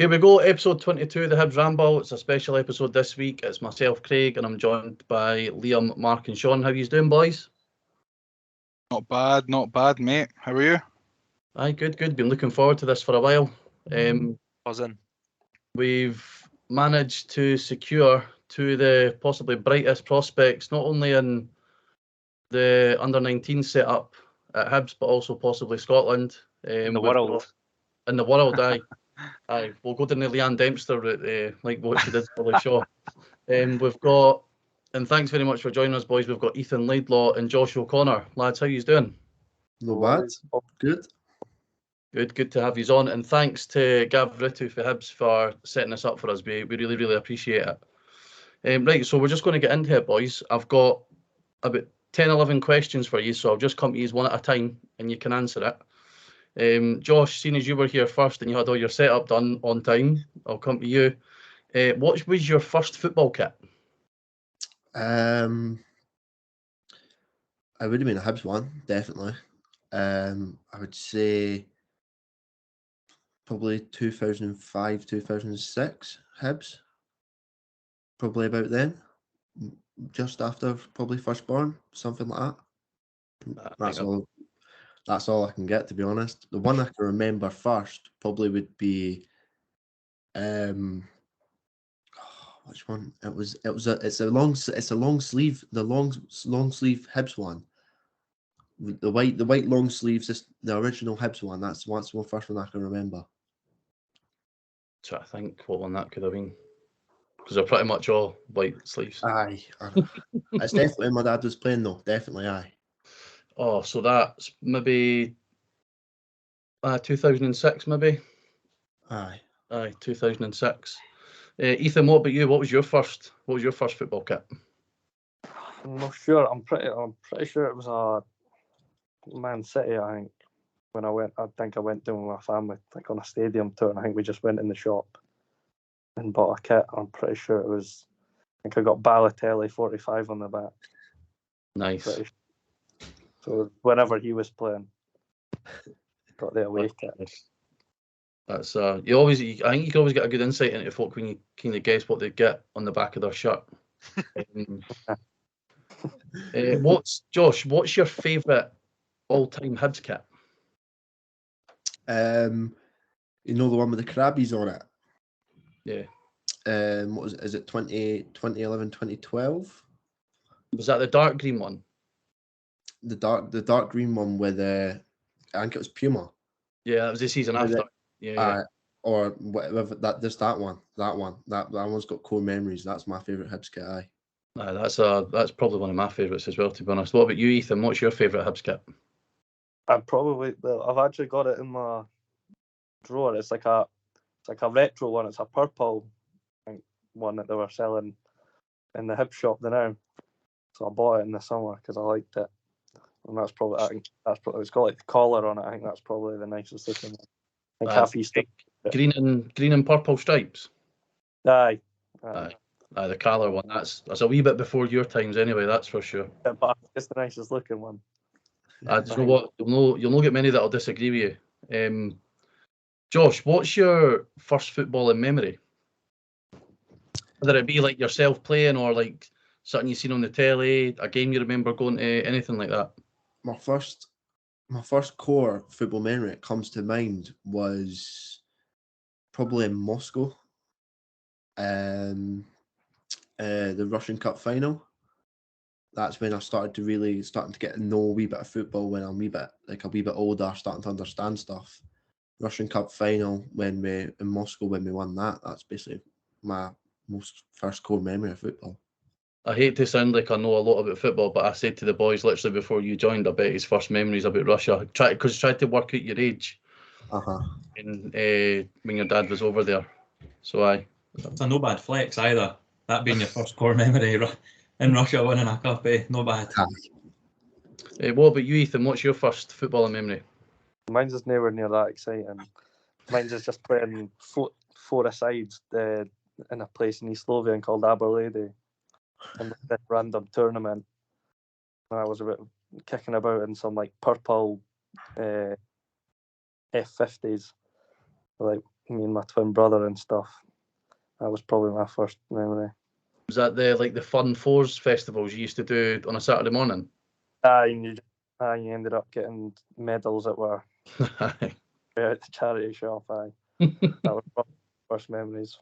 Here we go, episode 22 of the Hibs Ramble. It's a special episode this week. It's myself, Craig, and I'm joined by Liam, Mark and Shaun. How you doing, boys? Not bad, mate. How are you? Aye, good. Been looking forward to this for a while. Buzzing. We've managed to secure two of the possibly brightest prospects, not only in the under-19 setup at Hibs, but also possibly Scotland. In the world. In the world, aye. Aye, we'll go down the Leanne Dempster route, like what she did for the show. We've got, and thanks very much for joining us, boys. We've got Ethan Laidlaw and Josh O'Connor. Lads, how you doing? No bad. Good. Good to have you on. And thanks to Gav Ritu for Hibs for setting this up for us. We really appreciate it. Right, so we're just going to get into it, boys. I've got about 10, 11 questions for you, so I'll just come to you one at a time and you can answer it. Josh, seeing as you were here first and you had all your setup done on time, I'll come to you. What was your first football kit? I would have been a Hibs one, definitely. I would say probably 2005, 2006 Hibs. Probably about then. Just after probably first born, something like that. That's all I can get, to be honest. The one I can remember first probably would be which one? It's a long sleeve, the long sleeve Hibs one. The white long sleeves, is the original Hibs one. That's the first one I can remember. So I think what one that could have been, because they're pretty much all white sleeves. Aye. It's definitely my dad was playing though. Definitely, aye. Oh, so that's maybe 2006, maybe. Aye. 2006. Ethan, what about you? What was your first football kit? I'm not sure. I'm pretty sure it was a Man City. I think when I went down with my family, like on a stadium tour, and I think we just went in the shop and bought a kit. I'm pretty sure it was. I think I got Balotelli 45 on the back. Nice. Sure. So whenever he was playing, got the away kit. That's I think you can always get a good insight into folk when you kind of guess what they get on the back of their shirt. What's your favourite all-time Hibs kit? You know the one with the crabbies on it? Yeah. What was it? Is it 2011, 2012? Was that the dark green one? The dark green one with I think it was Puma. Yeah, that was the season after. Yeah. Or whatever. That one. That one's got core memories. That's my favourite Hibs kit. Aye. That's probably one of my favourites as well, to be honest. What about you, Ethan? What's your favourite Hibs kit? I've actually got it in my drawer. It's like a retro one. It's a purple one that they were selling in the Hibs shop now. So I bought it in the summer because I liked it. And that's probably it's got like the collar on it. I think that's probably the nicest looking one. I think half East green and purple stripes. Aye. The colour one. That's a wee bit before your times anyway. That's for sure. Yeah, but it's the nicest looking one. You know what? You'll not get many that'll disagree with you. Josh, what's your first footballing memory? Whether it be like yourself playing or like something you've seen on the telly, a game you remember going to, anything like that. My first core football memory that comes to mind was probably in Moscow. The Russian Cup final. That's when I started to get to know a wee bit of football when I'm a wee bit older, starting to understand stuff. Russian Cup final in Moscow when we won that. That's basically my most first core memory of football. I hate to sound like I know a lot about football, but I said to the boys literally before you joined, I bet his first memories about Russia. Because tried to work out your age. And when your dad was over there. So It's a no bad flex either. That being your first core memory in Russia winning a cup, no bad. What about you, Ethan? What's your first footballing memory? Mine's is nowhere near that exciting. Mine's is just playing four-a-sides in a place in East Lothian called Aberlady in this random tournament. And I was a bit kicking about in some like purple F50s, like me and my twin brother and stuff. That was probably my first memory. Was that the Fun Fours festivals you used to do on a Saturday morning? And you ended up getting medals that were at the charity shop. That was probably my first memories.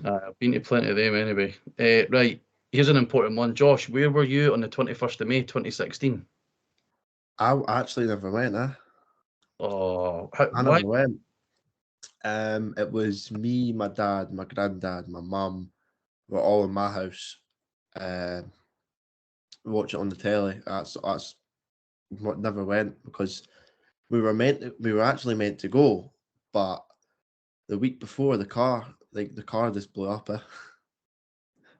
I've been to plenty of them anyway. Right, here's an important one. Josh, where were you on the 21st of May 2016? I actually never went, Oh, I why? never went. It was me, my dad, my granddad, my mum. We're all in my house. Watch it on the telly. That's what never went, because we were actually meant to go, but the week before the car just blew up.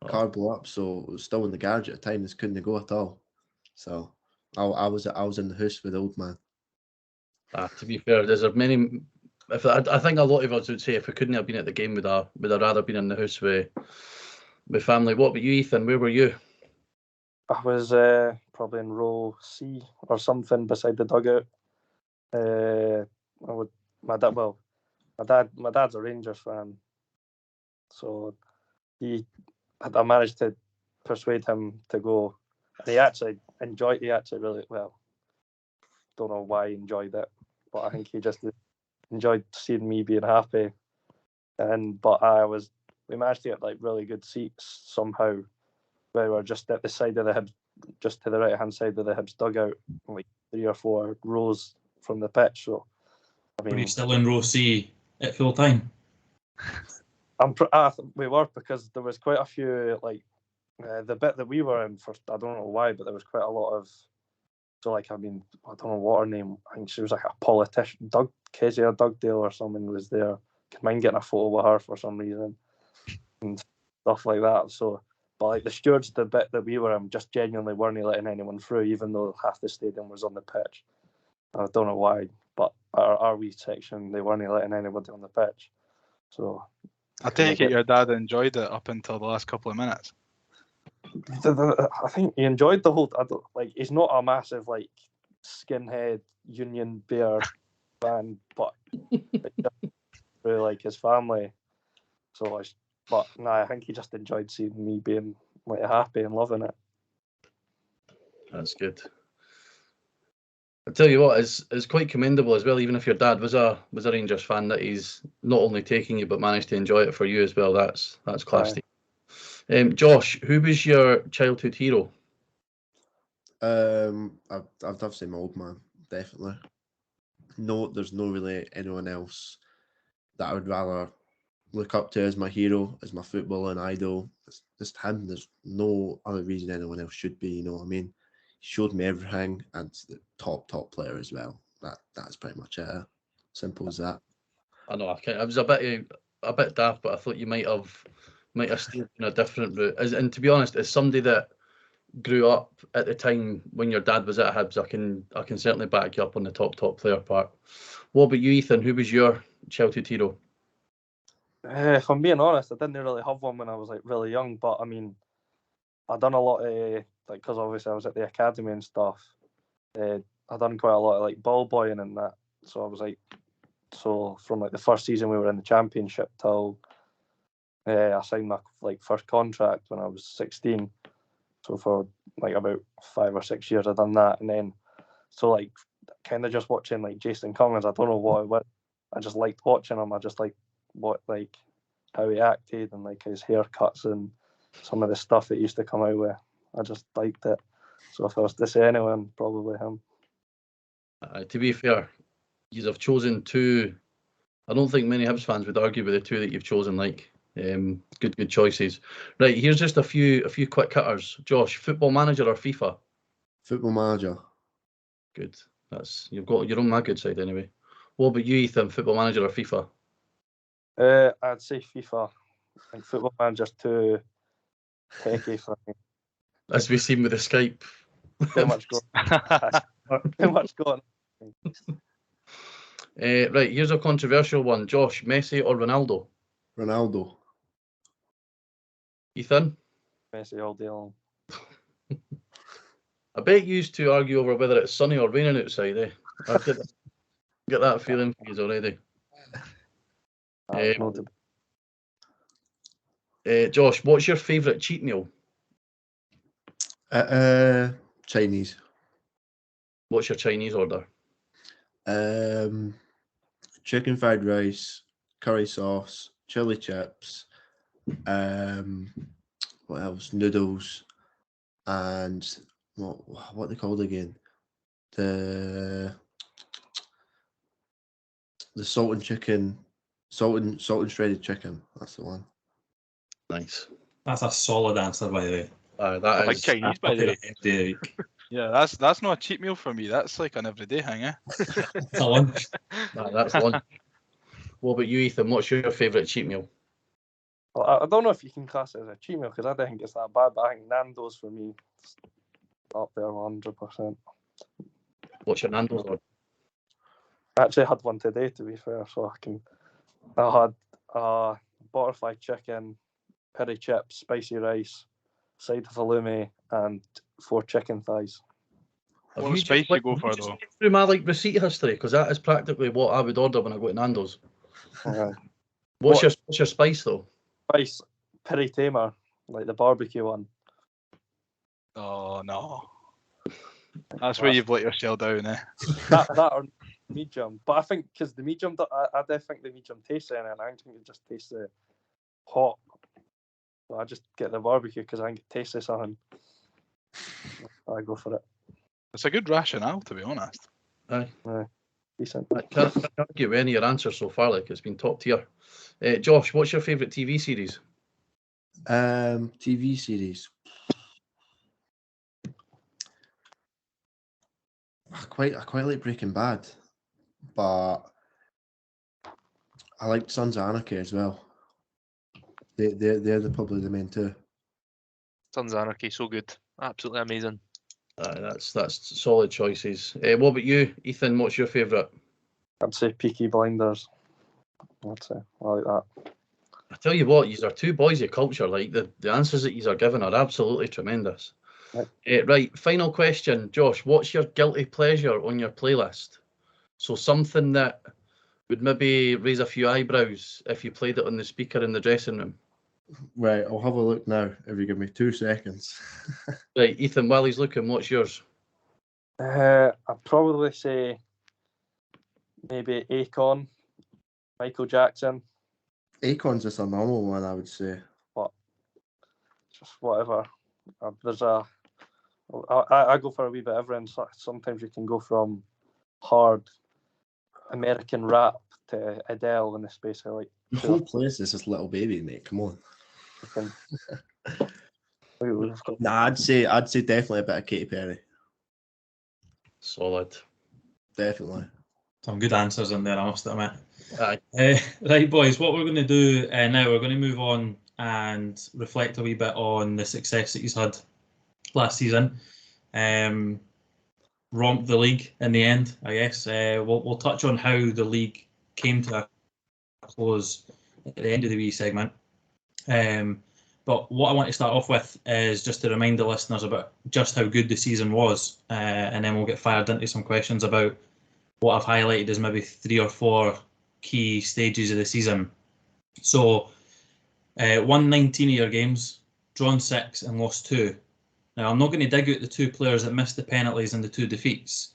Car blew up, so it was still in the garage at the time. Just couldn't go at all. So I was in the house with the old man. To be fair, there's many. I think a lot of us would say if we couldn't have been at the game, would I rather been in the house with family. What about you, Ethan? Where were you? I was probably in row C or something beside the dugout. My dad's a Rangers fan, so I managed to persuade him to go. And he actually really well. Don't know why he enjoyed it, but I think he just enjoyed seeing me being happy. But we managed to get like really good seats somehow. We were just at the side of the Hibs, just to the right hand side of the Hibs dugout, like 3 or 4 rows from the pitch. So Were you still in row C at full time? We were, because there was quite a few, like the bit that we were in first. I don't know why, but there was quite a lot of. So I don't know what her name. I think she was like a politician, Kezia Dugdale or someone was there. Can mind getting a photo with her for some reason and stuff like that. So, but like the stewards, the bit that we were in, just genuinely weren't letting anyone through, even though half the stadium was on the pitch. I don't know why, but our wee section, they weren't letting anybody on the pitch. So I take it your dad enjoyed it up until the last couple of minutes. I think he enjoyed the whole. He's not a massive like skinhead Union Bear fan, but really like his family. So, I think he just enjoyed seeing me being like happy and loving it. That's good. I tell you what, it's quite commendable as well. Even if your dad was a Rangers fan, that he's not only taking you but managed to enjoy it for you as well. That's class. Josh, who was your childhood hero? I'd have to say my old man, definitely. No, there's no really anyone else that I would rather look up to as my hero, as my footballer and idol. It's just him. There's no other reason anyone else should be. You know what I mean? He showed me everything, and the top player as well. That's pretty much it. Simple as that. I know. I was a bit daft, but I thought you might have steered in a different route. And to be honest, as somebody that grew up at the time when your dad was at Hibs, I can certainly back you up on the top player part. What about you, Ethan? Who was your childhood hero? If I'm being honest, I didn't really have one when I was like really young, but I mean, I done a lot of because obviously I was at the academy and stuff. I done quite a lot of like ball boying and that. So I was like, from like the first season we were in the championship till I signed my like first contract when I was 16. So for like about 5 or 6 years I done that, and then so like kind of just watching like Jason Cummins. I don't know what it was. I just liked watching him. I just liked how he acted and like his haircuts and some of the stuff that he used to come out with. I just liked it. So if I was to say anyone, probably him. To be fair, you have chosen two. I don't think many Hibs fans would argue with the two that you've chosen. Like, good choices. Right, here's just a few quick cutters. Josh, Football Manager or FIFA? Football Manager. Good. You're on my good side anyway. What about you, Ethan? Football Manager or FIFA? I'd say FIFA. I think Football Manager's too techy for me. As we've seen with the Skype. Too much going. Right, here's a controversial one. Josh, Messi or Ronaldo? Ronaldo. Ethan? Messi all day long. I bet you used to argue over whether it's sunny or raining outside, eh? I get that feeling for you already. No debate. Josh, what's your favourite cheat meal? Chinese. What's your Chinese order? Chicken fried rice, curry sauce, chili chips, what else? Noodles, and what they called again? The salt and chicken, salt and shredded chicken. That's the one. Nice. That's a solid answer, by the way. That I like is Chinese, by the way. It's Yeah, that's not a cheat meal for me. That's like an everyday thing, eh? a lunch. that's one. What about you, Ethan? What's your favourite cheat meal? Well, I don't know if you can class it as a cheat meal because I don't think it's that bad, but I think Nando's for me is up there 100%. What's your Nando's order? I actually had one today, to be fair, so I had butterfly chicken, peri chips, spicy rice, side of halloumi, and 4 chicken thighs. What spice you go for, though? Through my receipt history, because that is practically what I would order when I go to Nando's. What's your spice though? Spice peri tamer, like the barbecue one. Oh no, that's where you've let yourself down, eh? that or medium, but I think because the medium, I don't think the medium tastes anything. I think it just tastes hot. So I just get the barbecue because I think it tastes something. I go for it. It's a good rationale, to be honest. Aye. Decent. I can't argue with any of your answers so far. Like it's been top tier. Josh, what's your favourite TV series? TV series. I quite like Breaking Bad, but I like Sons of Anarchy as well. They're probably the main two. Sons of Anarchy, so good, absolutely amazing. That's solid choices. What about you, Ethan? What's your favourite? I'd say Peaky Blinders. I'd say I like that. I tell you what, these are two boys of culture. Like the answers that you are giving are absolutely tremendous. Right, final question, Josh. What's your guilty pleasure on your playlist? So something that would maybe raise a few eyebrows if you played it on the speaker in the dressing room. Right, I'll have a look now if you give me 2 seconds. Right, Ethan, while he's looking, what's yours? I'd probably say maybe Akon, Michael Jackson. Akon's just a normal one, I would say. But just whatever. I go for a wee bit of everything. Sometimes you can go from hard American rap to Adele in the space of like. The whole place is just Little Baby, mate. Come on. Nah, I'd say definitely a bit of Katy Perry. Solid. Definitely. Some good answers in there, I must admit. Aye. Right, boys, what we're going to do now, we're going to move on and reflect a wee bit on the success that he's had last season. Romped the league in the end, I guess. We'll touch on how the league came to a close at the end of the wee segment. But what I want to start off with is just to remind the listeners about just how good the season was, and then we'll get fired into some questions about what I've highlighted as maybe 3 or 4 key stages of the season. So, won 19 of your games, drawn 6 and lost 2. Now, I'm not going to dig out the 2 players that missed the penalties and the 2 defeats,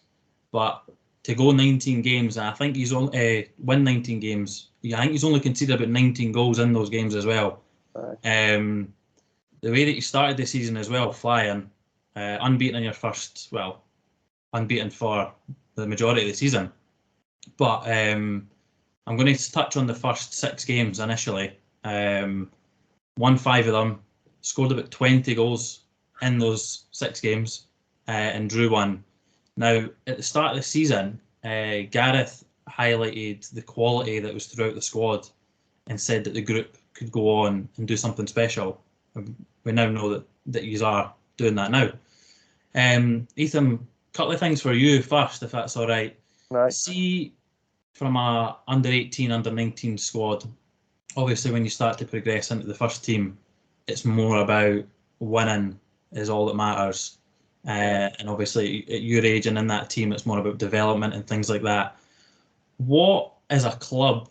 but to go 19 games, and I think he's only win 19 games. I think he's only conceded about 19 goals in those games as well. The way that he started the season as well, flying, unbeaten in your first, unbeaten for the majority of the season. But I'm going to touch on the first 6 games initially. Won 5 of them, scored about 20 goals in those 6 games, and drew 1. Now, at the start of the season, Gareth highlighted the quality that was throughout the squad and said that the group could go on and do something special. We now know that you are doing that now. Ethan, a couple of things for you first, if that's all right. Right. See, from a under-18, under-19 squad, obviously when you start to progress into the first team, it's more about winning is all that matters. And obviously at your age and in that team, it's more about development and things like that. What, as a club,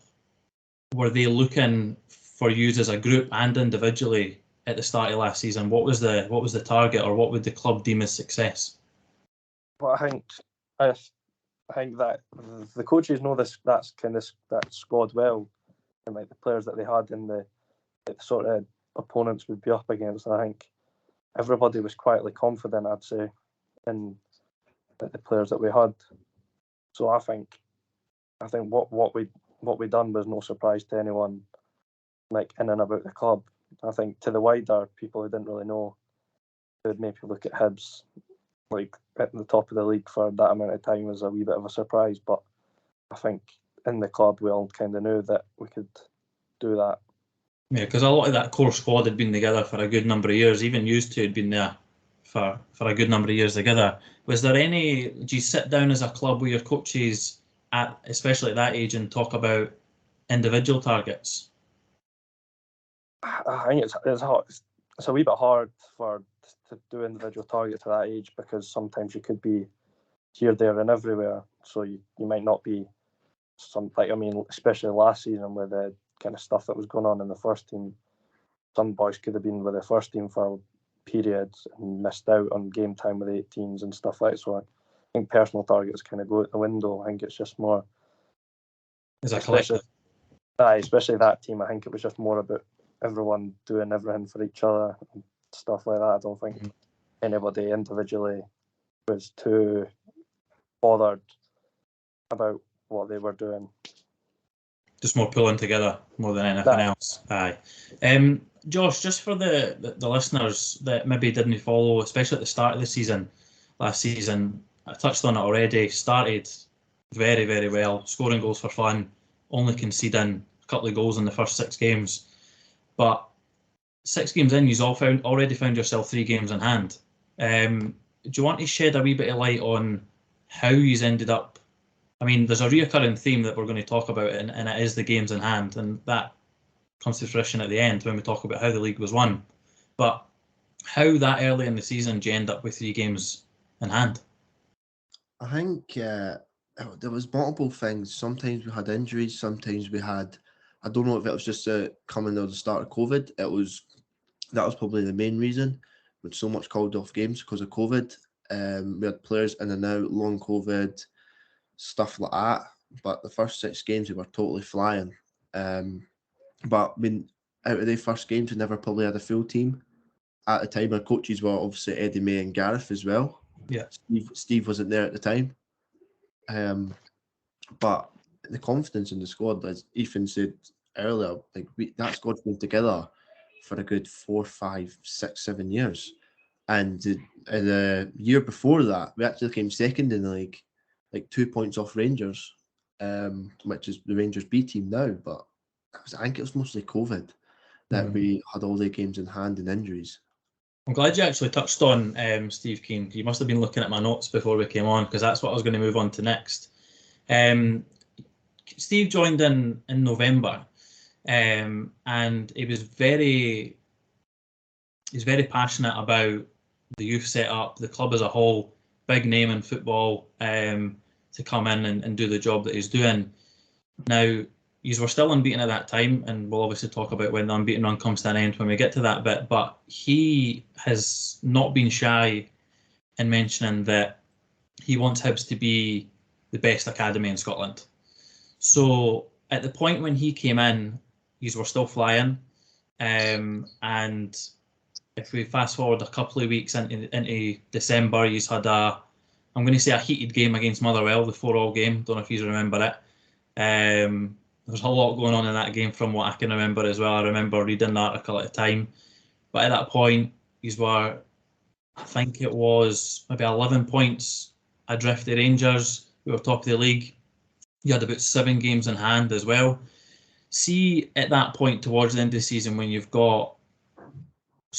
were they looking for you as a group and individually at the start of last season? What was the target, or what would the club deem as success? But I think that the coaches know that squad well, and like the players that they had and the sort of opponents would be up against. I think everybody was quietly confident, I'd say, in the players that we had. So I think what we done was no surprise to anyone, like in and about the club. I think to the wider people who didn't really know, they would maybe look at Hibs like at the top of the league for that amount of time as a wee bit of a surprise. But I think in the club we all kind of knew that we could do that. Yeah, because a lot of that core squad had been together for a good number of years. Even used to had been there for a good number of years together. Was there any? Do you sit down as a club with your coaches especially at that age, and talk about individual targets? I think it's hard. It's a wee bit hard to do individual targets at that age, because sometimes you could be here, there, and everywhere. So you might not be especially last season with the kind of stuff that was going on in the first team. Some boys could have been with the first team for periods and missed out on game time with 18s and stuff like that. So I think personal targets kind of go out the window. I think it's just more As a collective. Especially that team. I think it was just more about everyone doing everything for each other and stuff like that. I don't think anybody individually was too bothered about what they were doing. Just more pulling together more than anything else. Aye. Josh, just for the listeners that maybe didn't follow, especially at the start of the season, last season, I touched on it already, started very, very well, scoring goals for fun, only conceding a couple of goals in the first 6 games. But 6 games in, you've already found yourself 3 games in hand. Do you want to shed a wee bit of light on how you've ended up? I mean, there's a reoccurring theme that we're going to talk about, and it is the games in hand, and that comes to fruition at the end when we talk about how the league was won. But how that early in the season do you end up with 3 games in hand? I think there was multiple things. Sometimes we had injuries. Sometimes we had, I don't know if it was just coming at the start of COVID. That was probably the main reason, with so much called off games because of COVID. We had players in and out, long COVID, stuff like that. But the first 6 games we were totally flying. But I mean, out of the first games, we never probably had a full team. At the time, our coaches were obviously Eddie May and Gareth as well. Yeah. Steve wasn't there at the time. But the confidence in the squad, as Ethan said earlier, like that squad's been together for a good 4, 5, 6, 7 years. And the year before that, we actually came second in the league, like 2 points off Rangers, which is the Rangers B team now. But I think it was mostly COVID that we had all the games in hand and injuries. I'm glad you actually touched on Steve Keane. You must have been looking at my notes before we came on, because that's what I was going to move on to next. Steve joined in November, and he was very passionate about the youth setup, the club as a whole, big name in football, to come in and do the job that he's doing. Now, you were still unbeaten at that time, and we'll obviously talk about when the unbeaten run comes to an end when we get to that bit, but he has not been shy in mentioning that he wants Hibs to be the best academy in Scotland. So at the point when he came in, you were still flying, and if we fast forward a couple of weeks into December, you had I'm going to say a heated game against Motherwell, the 4-4 game. Don't know if you remember it. There's a lot going on in that game from what I can remember as well. I remember reading the article at the time. But at that point, you were, I think it was maybe 11 points adrift the Rangers. We were top of the league. You had about 7 games in hand as well. See, at that point towards the end of the season, when you've got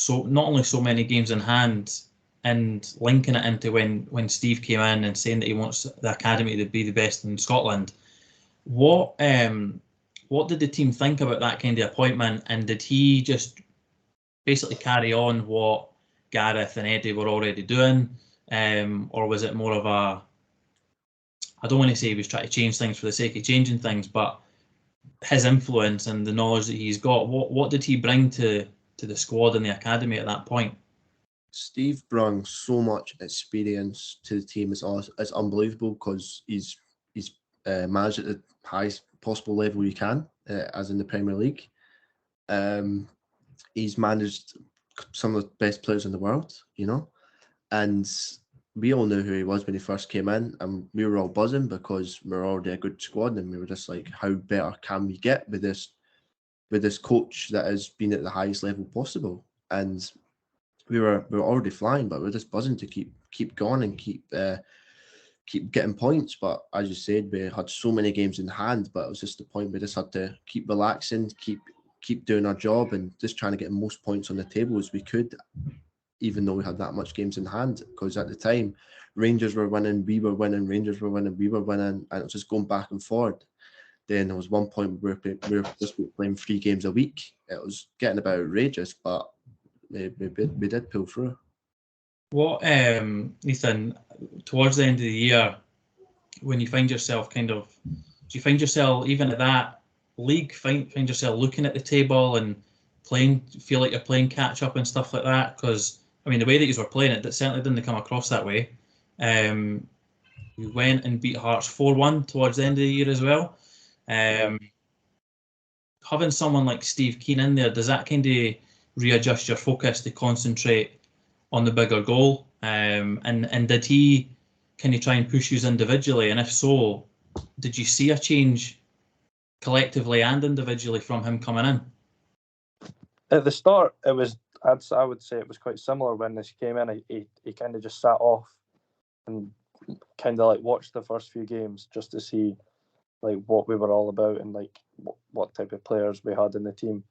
not only so many games in hand, and linking it into when Steve came in and saying that he wants the academy to be the best in Scotland, what did the team think about that kind of appointment, and did he just basically carry on what Gareth and Eddie were already doing, or was it more of a, I don't want to say he was trying to change things for the sake of changing things, but his influence and the knowledge that he's got, what did he bring to the squad and the academy at that point? Steve brung so much experience to the team. It's unbelievable because he's managed at the highest possible level you can, as in the Premier League. He's managed some of the best players in the world, and we all knew who he was when he first came in, and we were all buzzing because we were already a good squad, and we were just like, how better can we get with this coach that has been at the highest level possible? And we were already flying, but we were just buzzing to keep going and keep getting points. But as you said, we had so many games in hand, but it was just the point we just had to keep relaxing, keep doing our job, and just trying to get the most points on the table as we could, even though we had that much games in hand. Because at the time, Rangers were winning, we were winning, Rangers were winning, we were winning, and it was just going back and forward. Then there was one point where we were just playing 3 games a week. It was getting about outrageous, but we did pull through. What, Ethan, towards the end of the year, when you find yourself do you find yourself even at that league, find yourself looking at the table and feel like you're playing catch up and stuff like that? Because, I mean, the way that you were playing it, that certainly didn't come across that way. We went and beat Hearts 4-1 towards the end of the year as well. Having someone like Steve Keane in there, does that kind of readjust your focus to concentrate on the bigger goal? And did he try and push you individually? And if so, did you see a change collectively and individually from him coming in? At the start, I would say it was quite similar when this came in. He kind of just sat off and kind of like watched the first few games just to see like what we were all about and like what type of players we had in the team.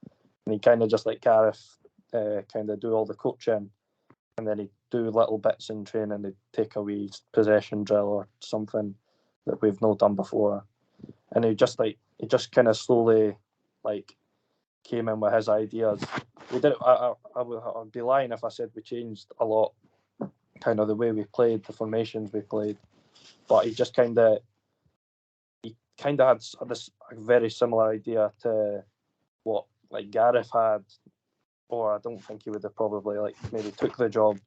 And he kind of just like Gareth kind of do all the coaching, and then he'd do little bits in training. He'd take a wee possession drill or something that we've not done before, and he just kind of slowly like came in with his ideas. We did. I'd be lying if I said we changed a lot, kind of the way we played, the formations we played, but he kind of had this very similar idea to what like Gareth had, or I don't think he would have probably like maybe took the job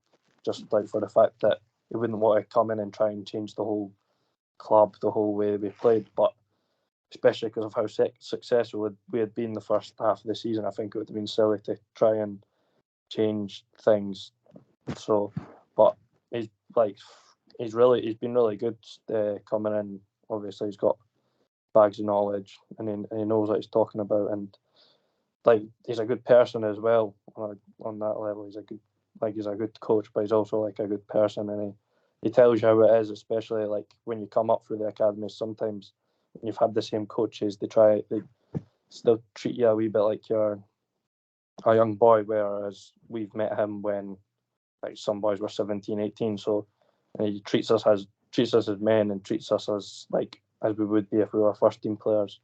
just like for the fact that he wouldn't want to come in and try and change the whole club, the whole way we played. But especially because of how successful we had been the first half of the season, I think it would have been silly to try and change things. So, but he's been really good coming in. Obviously, he's got bags of knowledge, and he knows what he's talking about, and like he's a good person as well. On that level, he's a good coach, but he's also like a good person, and he tells you how it is. Especially like when you come up through the academy, sometimes when you've had the same coaches, they still treat you a wee bit like you're a young boy, whereas we've met him when like some boys were 17, 18. So and he treats us as men and treats us as we would be if we were first team players.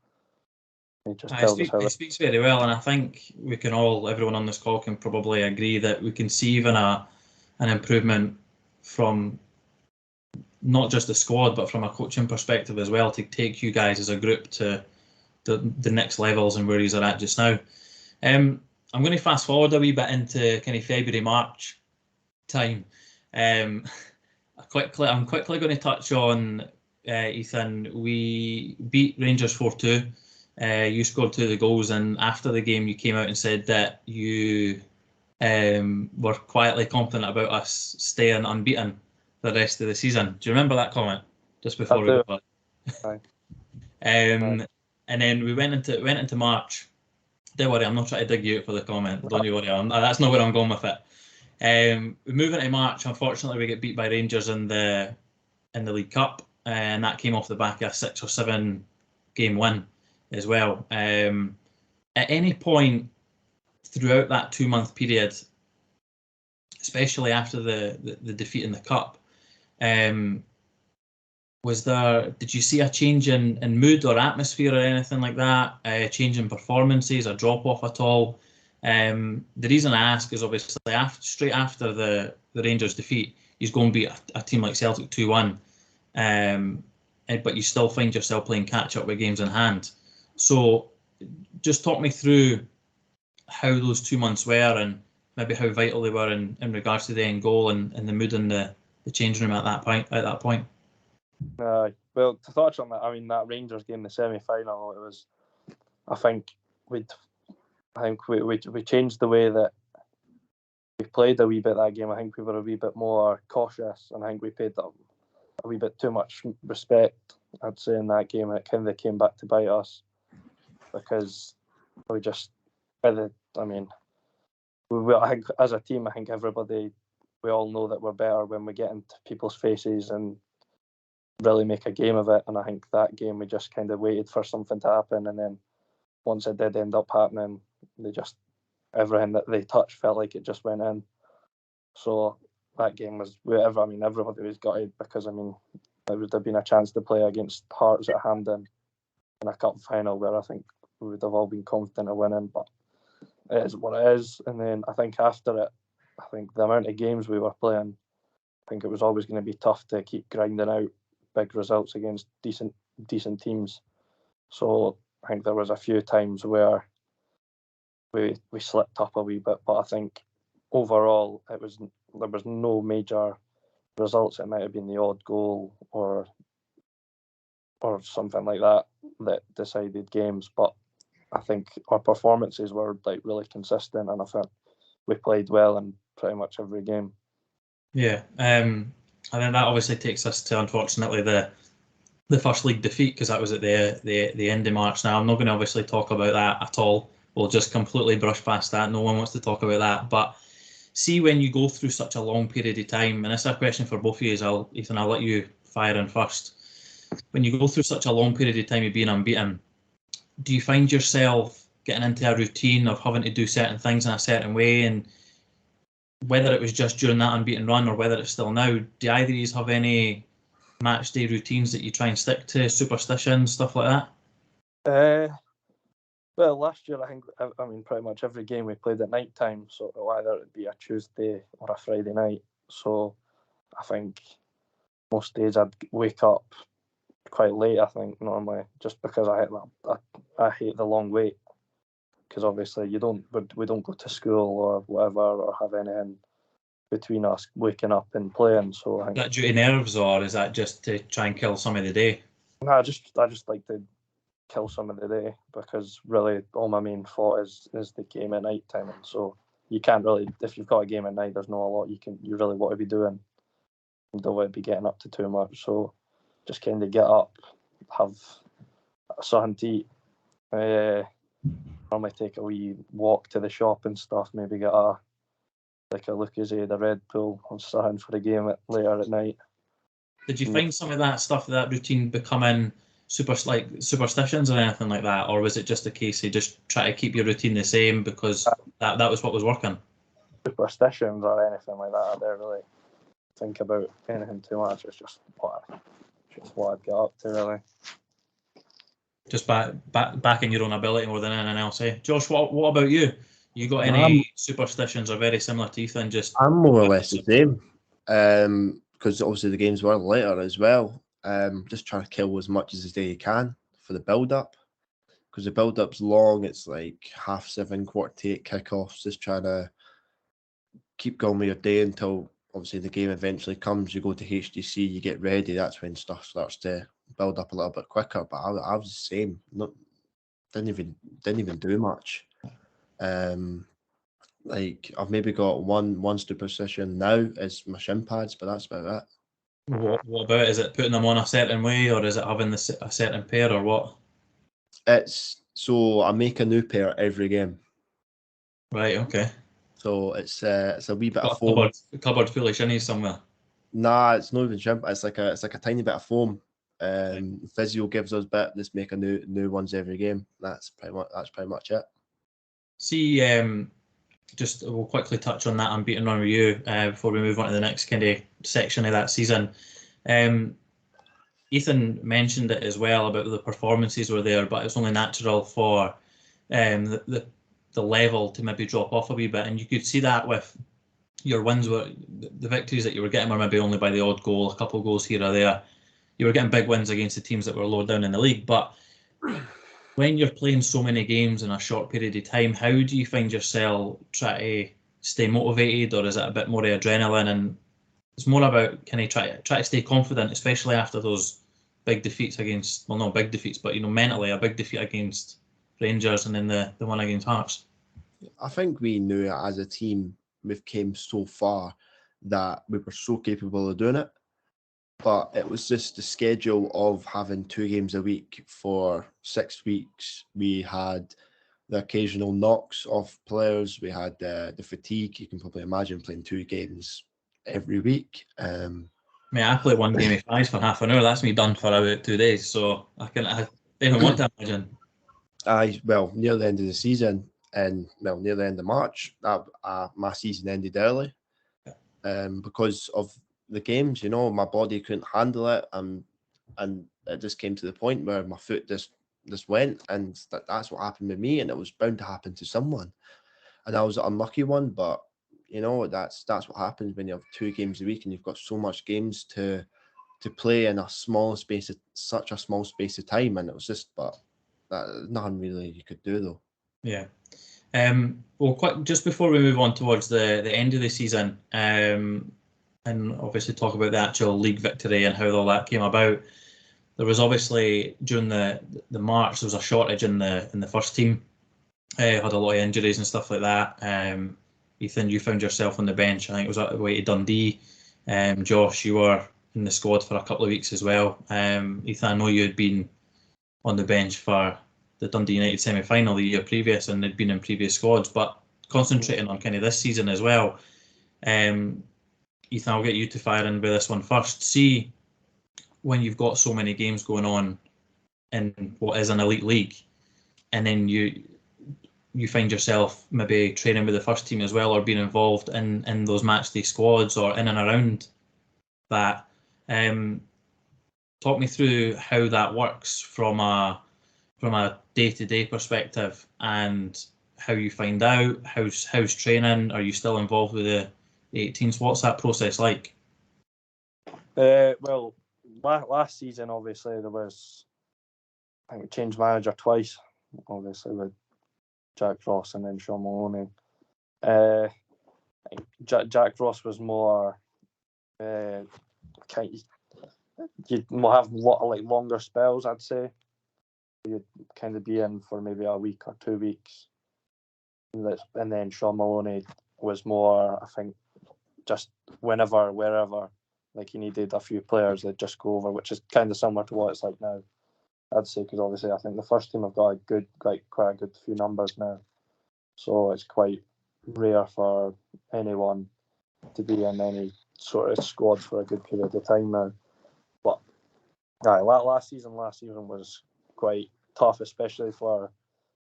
He just tells us how it speaks very well, and I think everyone on this call can probably agree that we can see even an improvement from not just the squad, but from a coaching perspective as well, to take you guys as a group to the next levels and where he's at just now. I'm going to fast forward a wee bit into kind of February, March time. I'm quickly going to touch on Ethan. We beat Rangers 4-2. You scored 2 of the goals, and after the game you came out and said that you were quietly confident about us staying unbeaten the rest of the season. Do you remember that comment just before we got back? And then we went into March. Don't worry, I'm not trying to dig you out for the comment. Don't you worry, that's not where I'm going with it. We move into March. Unfortunately, we get beat by Rangers in the League Cup, and that came off the back of a 6 or 7 game win as well. At any point throughout that 2-month period, especially after the defeat in the Cup, did you see a change in mood or atmosphere or anything like that? A change in performances, a drop off at all? The reason I ask is obviously straight after the Rangers defeat, he's going to beat a team like Celtic 2-1, but you still find yourself playing catch up with games in hand. So just talk me through how those 2 months were and maybe how vital they were in regards to the end goal and the mood in the changing room at that point. Well, to touch on that, I mean, that Rangers game, the semi-final, it was, I think we changed the way that we played a wee bit that game. I think we were a wee bit more cautious, and I think we paid a wee bit too much respect, I'd say, in that game, and it kind of came back to bite us because we just, I think as a team, I think everybody, we all know that we're better when we get into people's faces and really make a game of it. And I think that game we just kind of waited for something to happen, and then once it did end up happening, everything that they touched felt like it just went in. So that game was everybody was gutted because there would have been a chance to play against Hearts at Hampden in a cup final where I think we would have all been confident of winning, but it is what it is. And then I think after it, I think the amount of games we were playing, I think it was always going to be tough to keep grinding out big results against decent teams. So I think there was a few times where we slipped up a wee bit, but I think overall there was no major results. It might have been the odd goal or something like that decided games, but I think our performances were really consistent, and I think we played well in pretty much every game. Yeah, and then that obviously takes us to, unfortunately, the first league defeat, because that was at the end of March. Now I'm not going to obviously talk about that at all. We'll just completely brush past that. No one wants to talk about that. But see, when you go through such a long period of time, and it's a question for both of you, Ethan, I'll let you fire in first. When you go through such a long period of time of being unbeaten, do you find yourself getting into a routine of having to do certain things in a certain way? And whether it was just during that unbeaten run or whether it's still now, do either of you have any match day routines that you try and stick to, superstitions, stuff like that? Well, last year, I think, pretty much every game we played at night time, so either it be a Tuesday or a Friday night. So I think most days I'd wake up quite late, I think, normally, just because I hate the long wait. Because obviously we don't go to school or whatever or have anything between us waking up and playing. So I think, is that due to nerves, or is that just to try and kill some of the day? No, I just like to kill some of the day, because really all my main thought is the game at night time, and so you can't really, if you've got a game at night, there's not a lot you really want to be doing. You don't want to be getting up to too much, so just kind of get up, have something to eat, normally take a wee walk to the shop and stuff, maybe get a Lucozade, a Red Bull or something for the game later at night. Did you find some of that routine becoming superstitions or anything like that, or was it just a case of just try to keep your routine the same because that was what was working? Superstitions or anything like that, I don't really think about anything too much. It's just what I'd get up to, really. Just backing your own ability more than anything else, eh? Josh, what about you? You got any superstitions or very similar to Ethan? I'm more or less the same, because obviously the games were later as well. Just trying to kill as much as the day you can for the build-up, because the build-up's long. It's like 7:30, 7:45 kickoffs. Just trying to keep going with your day until obviously the game eventually comes. You go to HDC, you get ready. That's when stuff starts to build up a little bit quicker. But I was the same. Didn't even do much. Like I've maybe got one superstition now is my shin pads, but that's about it. What about it? Is it putting them on a certain way, or is it having a certain pair, or what? It's so I make a new pair every game. Right. Okay. So it's a wee bit of foam. foam. A cupboard full of shinnies somewhere. Nah, it's not even shin. It's like a tiny bit of foam. Physio gives us bit. Just make a new ones every game. That's pretty much it. See, just we'll quickly touch on that unbeaten run with you before we move on to the next kind of section of that season. Ethan mentioned it as well about the performances were there, but it's only natural for the level to maybe drop off a wee bit, and you could see that with your wins. Were the victories that you were getting were maybe only by the odd goal, a couple of goals here or there. You were getting big wins against the teams that were lower down in the league, but when you're playing so many games in a short period of time, how do you find yourself try to stay motivated, or is it a bit more adrenaline? And it's more about can I try to stay confident, especially after those big defeats against, well, not big defeats, but mentally a big defeat against Rangers and then the one against Hearts. I think we knew as a team we've came so far that we were so capable of doing it. But it was just the schedule of having 2 games a week for 6 weeks. We had the occasional knocks off players. We had the fatigue. You can probably imagine playing 2 games every week. I mean, I play one game of 5 for half an hour. That's me done for about 2 days. So I don't even want to imagine. Near the end of the season and near the end of March, my season ended early because of the games. My body couldn't handle it, and it just came to the point where my foot just went, and that's what happened with me, and it was bound to happen to someone, and I was an unlucky one. But that's what happens when you have 2 games a week and you've got so much games to play in such a small space of time, and it was just nothing really you could do though. Yeah. Well, just before we move on towards the end of the season, and obviously talk about the actual league victory and how all that came about, there was obviously during the March there was a shortage in the first team. Had a lot of injuries and stuff like that. Ethan, you found yourself on the bench. I think it was away to Dundee. Josh, you were in the squad for a couple of weeks as well. Ethan, I know you had been on the bench for the Dundee United semi-final the year previous and had been in previous squads, but concentrating on kind of this season as well. Ethan, I'll get you to fire in with this one first. See, when you've got so many games going on in what is an elite league, and then you find yourself maybe training with the first team as well, or being involved in those matchday squads or in and around that. Talk me through how that works from a day-to-day perspective, and how you find out how's training. Are you still involved with the 18s? What's that process like? Well, last season obviously there was, I think we changed manager twice, obviously with Jack Ross and then Shaun Maloney. I think Jack Ross was more you'd have a lot of longer spells, I'd say. You'd kind of be in for maybe a week or 2 weeks, and then Shaun Maloney was more, I think, just whenever, wherever, he needed a few players, they'd just go over, which is kind of similar to what it's like now, I'd say, because obviously I think the first team have got quite a good few numbers now, so it's quite rare for anyone to be in any sort of squad for a good period of time now. But last season was quite tough, especially for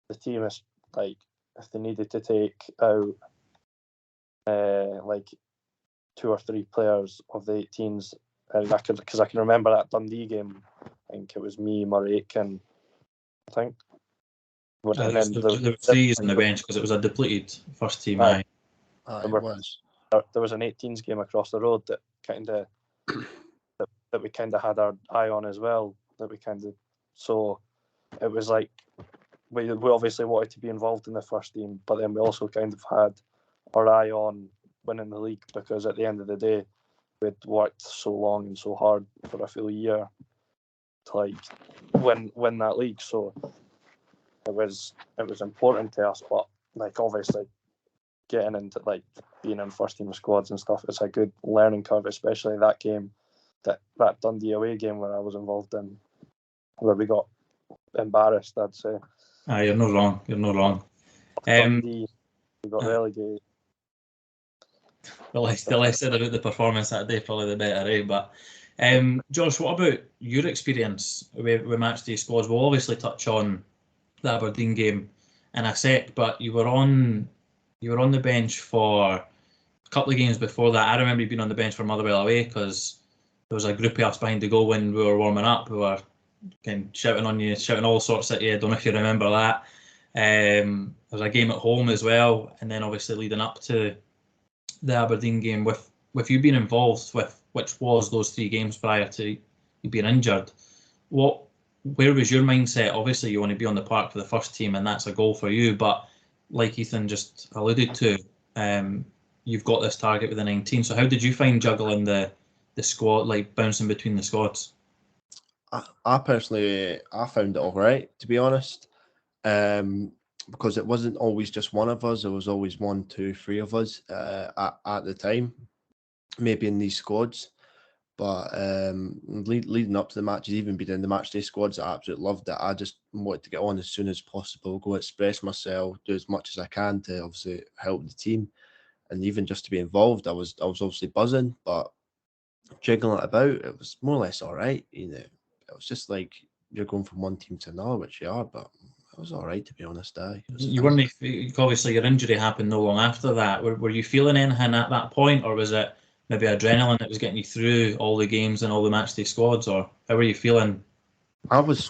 the team. If they needed to take out 2 or 3 players of the 18s, because I can remember that Dundee game. I think it was me, Murray Aitken, I think. There were 3 on the bench because it was a depleted first team. It was. There was an 18s game across the road that we kind of had our eye on as well. So it was like we obviously wanted to be involved in the first team, but then we also kind of had our eye on winning the league, because at the end of the day we'd worked so long and so hard for a full year to win that league. So it was important to us, but obviously getting into being in first team squads and stuff, it's a good learning curve, especially that game, that Dundee away game where I was involved in, where we got embarrassed, I'd say. You're not wrong. Dundee, we got relegated. The less said about the performance that day, probably the better, But Josh, what about your experience with matchday squads? We'll obviously touch on the Aberdeen game in a sec, but you were on the bench for a couple of games before that. I remember you being on the bench for Motherwell away, because there was a group of us behind the goal when we were warming up. We were kind of shouting on you, shouting all sorts at you. I don't know if you remember that. There was a game at home as well, and then obviously leading up to the Aberdeen game, with you being involved with which was those 3 games prior to you being injured. What where was your mindset? Obviously, you want to be on the park for the first team, and that's a goal for you. But like Ethan just alluded to, you've got this target with the 19. So how did you find juggling the squad, like bouncing between the squads? I personally, I found it all right, to be honest, because it wasn't always just one of us. There was always 1, 2, 3 of us at the time, maybe in these squads. But leading up to the matches, even being in the match day squads, I absolutely loved it. I just wanted to get on as soon as possible, go express myself, do as much as I can to obviously help the team, and even just to be involved. I was obviously buzzing, but jiggling it about, it was more or less all right. It was just like you're going from one team to another, which you are, but it was all right, to be honest. You weren't, obviously your injury happened no long after that. Were you feeling anything at that point, or was it maybe adrenaline that was getting you through all the games and all the matchday squads, or how were you feeling? I was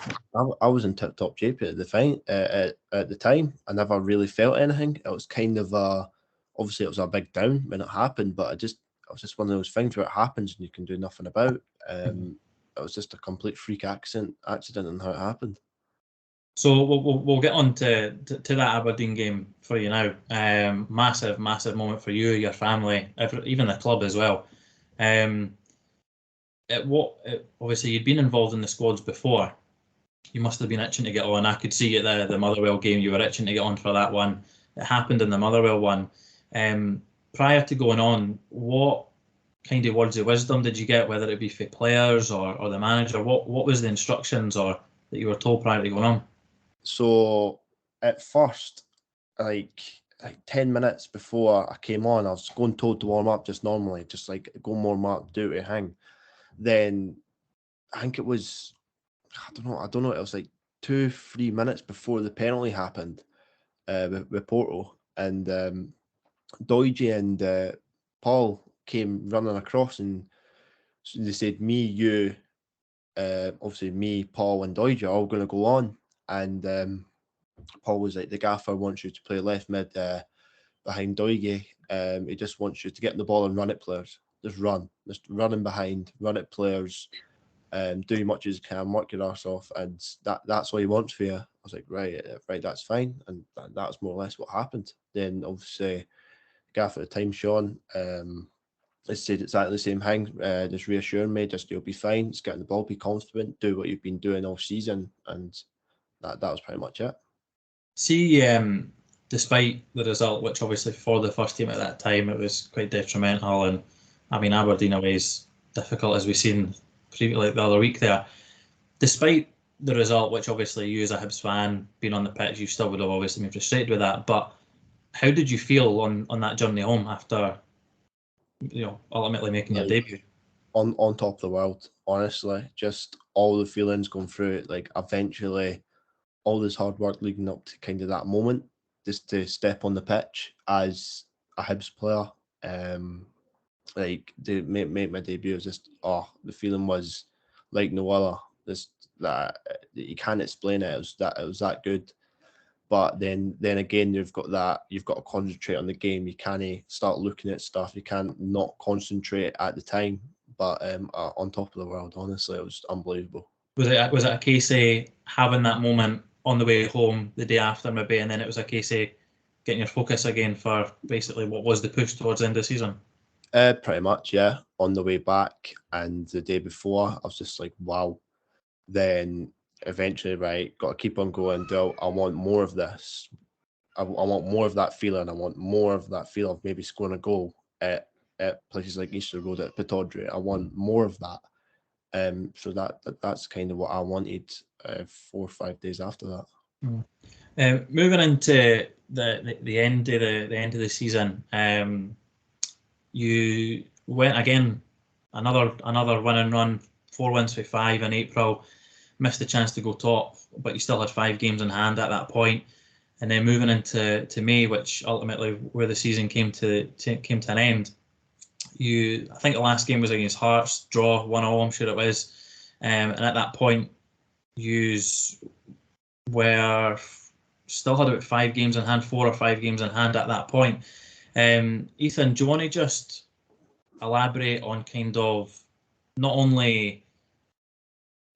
in tip-top shape at the time. I never really felt anything. It was kind of obviously it was a big down when it happened, but it was just one of those things where it happens and you can do nothing about. It was just a complete freak accident and how it happened. So we'll get on to that Aberdeen game for you now. Massive moment for you, your family, even the club as well. Obviously you'd been involved in the squads before. You must have been itching to get on. I could see at the Motherwell game you were itching to get on for that one. It happened in the Motherwell one. Prior to going on, what kind of words of wisdom did you get, whether it be for players or the manager? What was the instructions or that you were told prior to going on? So at first, like 10 minutes before I came on, I was told to warm up just normally, just like go warm up, do it, hang. Then I think it was, I don't know, it was like 2-3 minutes before the penalty happened with Porto, and Doige and Paul came running across, and they said me, you, obviously me, Paul and Doige are all going to go on, and Paul was like, the gaffer wants you to play left mid behind Doige. He just wants you to get in the ball and run at players. Just running behind, run at players, do as much as you can, work your arse off, and that's all he wants for you. I was like, right, that's fine, and that's more or less what happened. Then obviously, gaffer at the time, Shaun, I said exactly the same thing, just reassuring me, just you'll be fine, just get in the ball, be confident, do what you've been doing all season, and that was pretty much it. See, despite the result, which obviously for the first team at that time, it was quite detrimental, and I mean Aberdeen away is difficult, as we've seen previously the other week there. Despite the result, which obviously you as a Hibs fan, being on the pitch, you still would have obviously been frustrated with that, but how did you feel on that journey home after, ultimately making your debut? On top of the world, honestly, just all the feelings going through it, like eventually all this hard work leading up to kind of that moment, just to step on the pitch as a Hibs player, like to make my debut, was just the feeling was like no other. That you can't explain it. It was that good. But then again, you've got to concentrate on the game. You can't start looking at stuff. You can't not concentrate at the time. But on top of the world, honestly, it was unbelievable. Was it a case of having that moment on the way home the day after maybe, and then it was a case of getting your focus again for basically what was the push towards the end of the season? Pretty much, yeah. On the way back and the day before, I was just like, wow. Then eventually, right, got to keep on going. I want more of this. I want more of that feeling. I want more of that feel of maybe scoring a goal at places like Easter Road, at Pittodrie. I want more of that. So that's kind of what I wanted 4 or 5 days after that. Moving into the end of the season, you went again, another win and run, 4 wins for 5 in April. Missed the chance to go top, but you still had 5 games in hand at that point. And then moving into May, which ultimately where the season came to an end. I think the last game was against Hearts, draw 1-0, I'm sure it was. And at that point, you still had about 5 games in hand, 4 or 5 games in hand at that point. Ethan, do you want to just elaborate on kind of not only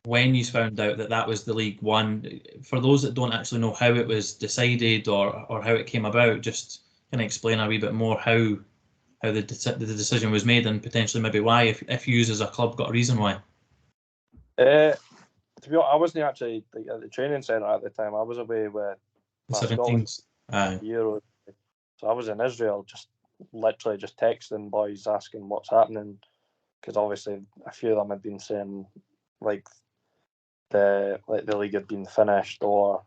when you found out that that was the League One, for those that don't actually know how it was decided or how it came about, just kind of explain a wee bit more how the decision was made and potentially maybe why, if you as a club got a reason why. To be honest, I wasn't actually at the training centre at the time. I was away with The my Scotland 17s. Euro. So I was in Israel, just literally just texting boys asking what's happening, because obviously a few of them had been saying like the league had been finished, or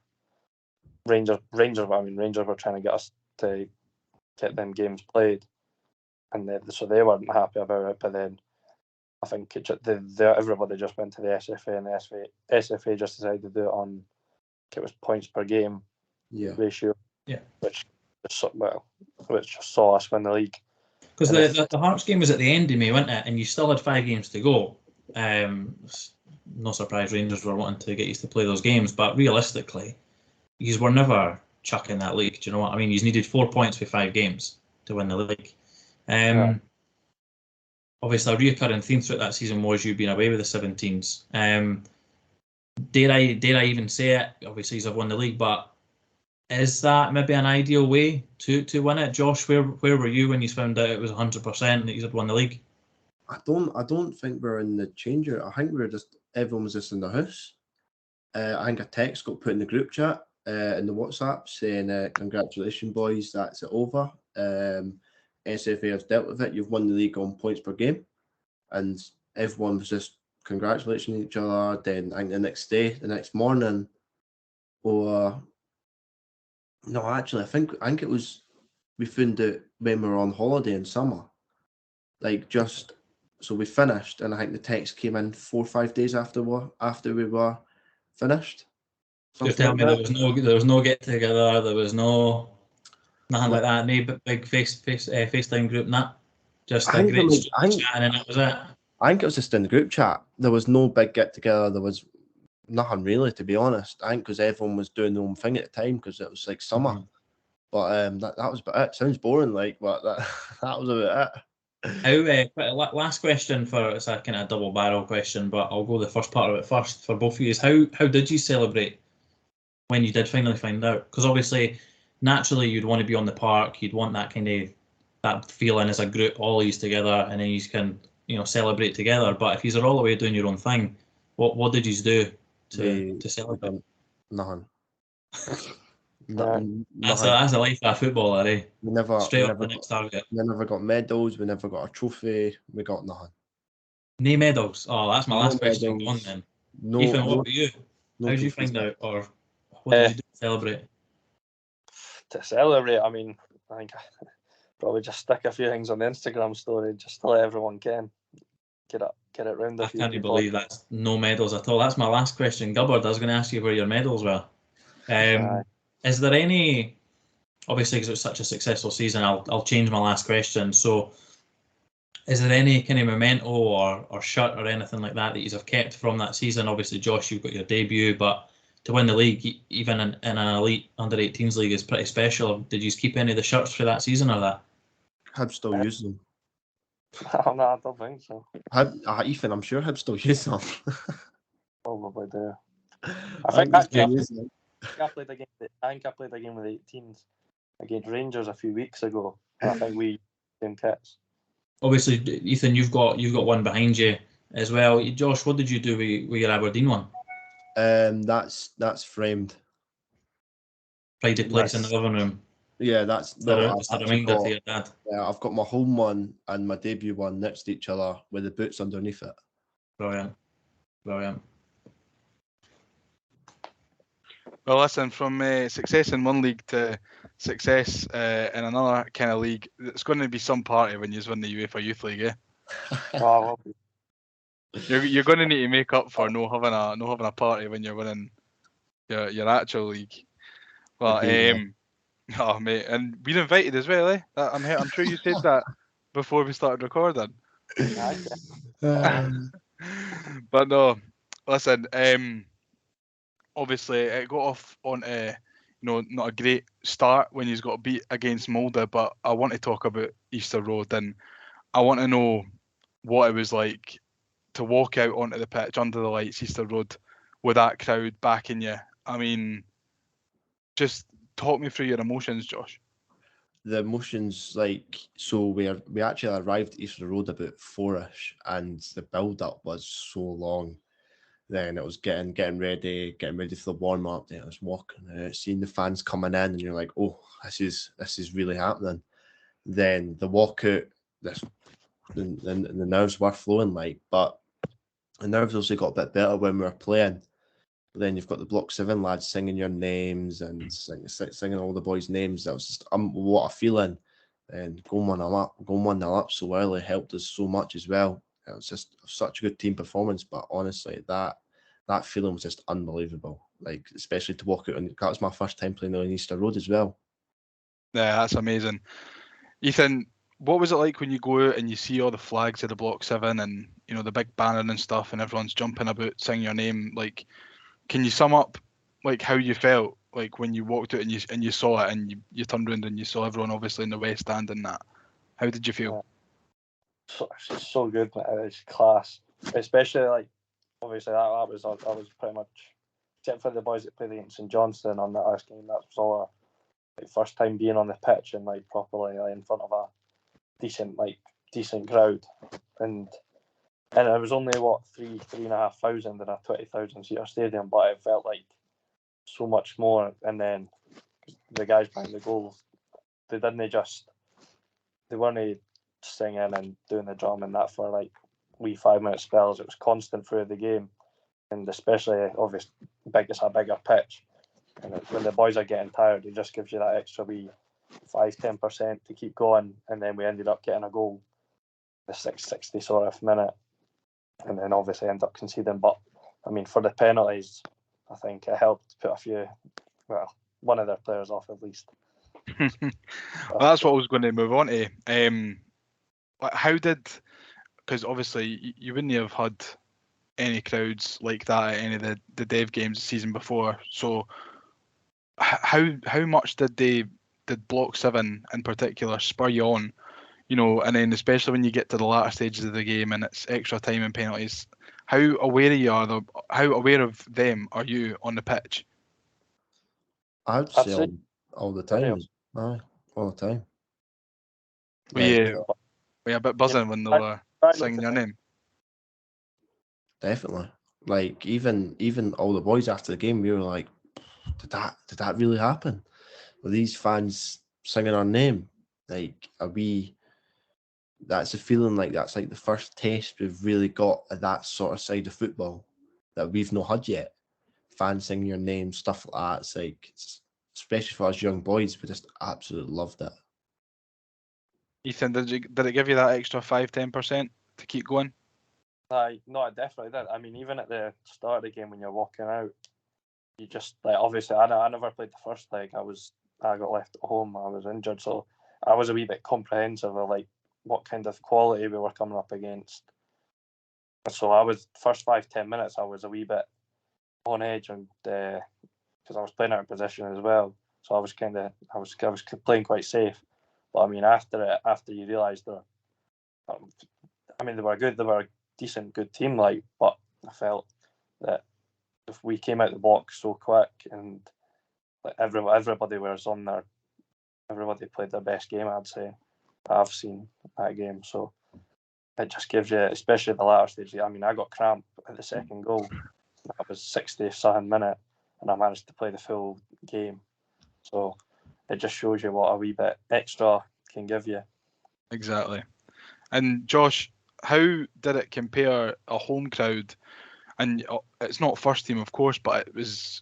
Rangers were trying to get us to get them games played, and so they weren't happy about it. But then I think everybody just went to the SFA, and the SFA just decided to do it on, it was points per game ratio, which just saw us win the league. Because the Hearts game was at the end of May, wasn't it? And you still had 5 games to go. No surprise Rangers were wanting to get used to play those games, but realistically, you were never chucking that league. Do you know what I mean? You needed 4 points for 5 games to win the league. Obviously, a reoccurring theme throughout that season was you being away with the 17s. Dare I even say it? Obviously, you've won the league, but is that maybe an ideal way to win it? Josh, where were you when you found out it was 100% that you had won the league? I don't think we're in the change room. I think everyone was just in the house. I think a text got put in the group chat in the WhatsApp saying, "Congratulations, boys, that's it over. SFA has dealt with it. You've won the league on points per game," and everyone was just congratulating each other. Then I think the next morning, or no, actually, I think it was, we found out when we were on holiday in summer, so we finished, and I think the text came in 4 or 5 days after we were finished. You're telling me there was no get together, there was nothing like that, no big FaceTime group, and that. Just a great chatting, and that was it. I think it was just in the group chat. There was no big get together. There was nothing really, to be honest. I think because everyone was doing their own thing at the time, because it was like summer. Mm-hmm. But that was about it. Sounds boring, but that was about it. Last question it's a kind of double barrel question, but I'll go the first part of it first for both of you. Is how did you celebrate when you did finally find out? Because obviously, naturally, you'd want to be on the park. You'd want that kind of that feeling as a group, all of you together, and then you can celebrate together. But if you're all the way doing your own thing, what did you do to celebrate? Nothing. That's a life of a footballer, eh? Straight up the next target. We never got medals. We never got a trophy. We got nothing. No medals. Oh, that's my last question. Go on then. Ethan, what about you? How did you find out, or what did you do to celebrate? To celebrate, I mean, I think I probably just stick a few things on the Instagram story just to let everyone get it round. I can't believe that's no medals at all. That's my last question. Gubbard, I was going to ask you where your medals were. Is there any, obviously because it was such a successful season, I'll change my last question. So is there any kind of memento or shirt or anything like that you have kept from that season? Obviously, Josh, you've got your debut, but to win the league, even in an elite under-18s league, is pretty special. Did you keep any of the shirts for that season or that? Hibs still use them. No, I don't think so. Ethan, I'm sure Hibs still use them. Probably do. I think I played a game with the 18s against Rangers a few weeks ago. And I think we in kits. Obviously, Ethan, you've got one behind you as well. Josh, what did you do with your Aberdeen one? That's framed. Pride of place in the living room. Yeah, that's a reminder to your dad. Yeah, I've got my home one and my debut one next to each other with the boots underneath it. Brilliant. Well, listen, from success in one league to success in another kind of league, it's going to be some party when you win the UEFA Youth League, eh? Oh, You're going to need to make up for no having a party when you're winning your actual league. Well, oh mate, and we're invited as well, eh? I'm sure you said that before we started recording. But no, listen. Obviously, it got off on not a great start when you got beat against Molde. But I want to talk about Easter Road, and I want to know what it was like to walk out onto the pitch under the lights, Easter Road, with that crowd backing you. I mean, just talk me through your emotions, Josh. The emotions, like, so we actually arrived at Easter Road about 4ish, and the build up was so long. Then it was getting ready for the warm up. Then I was walking out, seeing the fans coming in, and you're like, oh, this is really happening. Then the walkout, the nerves were flowing, like, but the nerves also got a bit better when we were playing. But then you've got the Block 7 lads singing your names and singing all the boys' names. That was just what a feeling. And going 1-0 up so early helped us so much as well. It was just such a good team performance. But honestly, that feeling was just unbelievable. Like, especially to walk out, and that was my first time playing on Easter Road as well. Yeah, that's amazing. Ethan, what was it like when you go out and you see all the flags of the Block 7 and, you know, the big banner and stuff, and everyone's jumping about singing your name? Like, can you sum up like how you felt like when you walked out and you saw it, and you turned around and you saw everyone obviously in the West Stand and that? How did you feel? It's so good, man. It's class, especially like obviously that was pretty much, except for the boys that played against St Johnstone on that last game. That was all our like first time being on the pitch and like properly like, in front of a decent crowd, and it was only 3,500 in a 20,000 seater stadium, but it felt like so much more. And then the guys behind the goals, they weren't singing and doing the drum and that for like wee 5-minute spells. It was constant through the game, and especially obviously it's a bigger pitch, and when the boys are getting tired, it just gives you that extra wee 5-10% to keep going. And then we ended up getting a goal the 60 sort of minute, and then obviously end up conceding. But I mean, for the penalties, I think it helped put one of their players off at least. Well, that's what I was going to move on to. How did, because obviously you wouldn't have had any crowds like that at any of the Dev games the season before. So how much did Block 7 in particular spur you on? You know, and then especially when you get to the latter stages of the game and it's extra time and penalties, how aware of them are you on the pitch? I'd say all the time. Aye, all the time. Were you a bit buzzing when they were singing your name? Definitely. Like even all the boys after the game, we were like, did that really happen? Were these fans singing our name? Like, that's a feeling like that's like the first taste we've really got of that sort of side of football that we've not had yet. Fans singing your name, stuff like that. It's like, especially for us young boys, we just absolutely loved it. Ethan, did it give you that extra 5-10% to keep going? No, it definitely did. I mean, even at the start of the game when you're walking out, you just like, obviously I never played the first leg. I got left at home. I was injured, so I was a wee bit comprehensive of like what kind of quality we were coming up against. So I was first 5-10 minutes I was a wee bit on edge, and because I was playing out of position as well, so I was playing quite safe. But I mean, after you realise they were good. They were a decent, good team. Like, but I felt that if we came out the box so quick and like everybody played their best game, I'd say I've seen that game. So it just gives you, especially the latter stage. I mean, I got cramp at the second goal. That was 60th minute, and I managed to play the full game. So it just shows you what a wee bit extra can give you. Exactly. And Josh, how did it compare a home crowd? And it's not first team, of course, but it was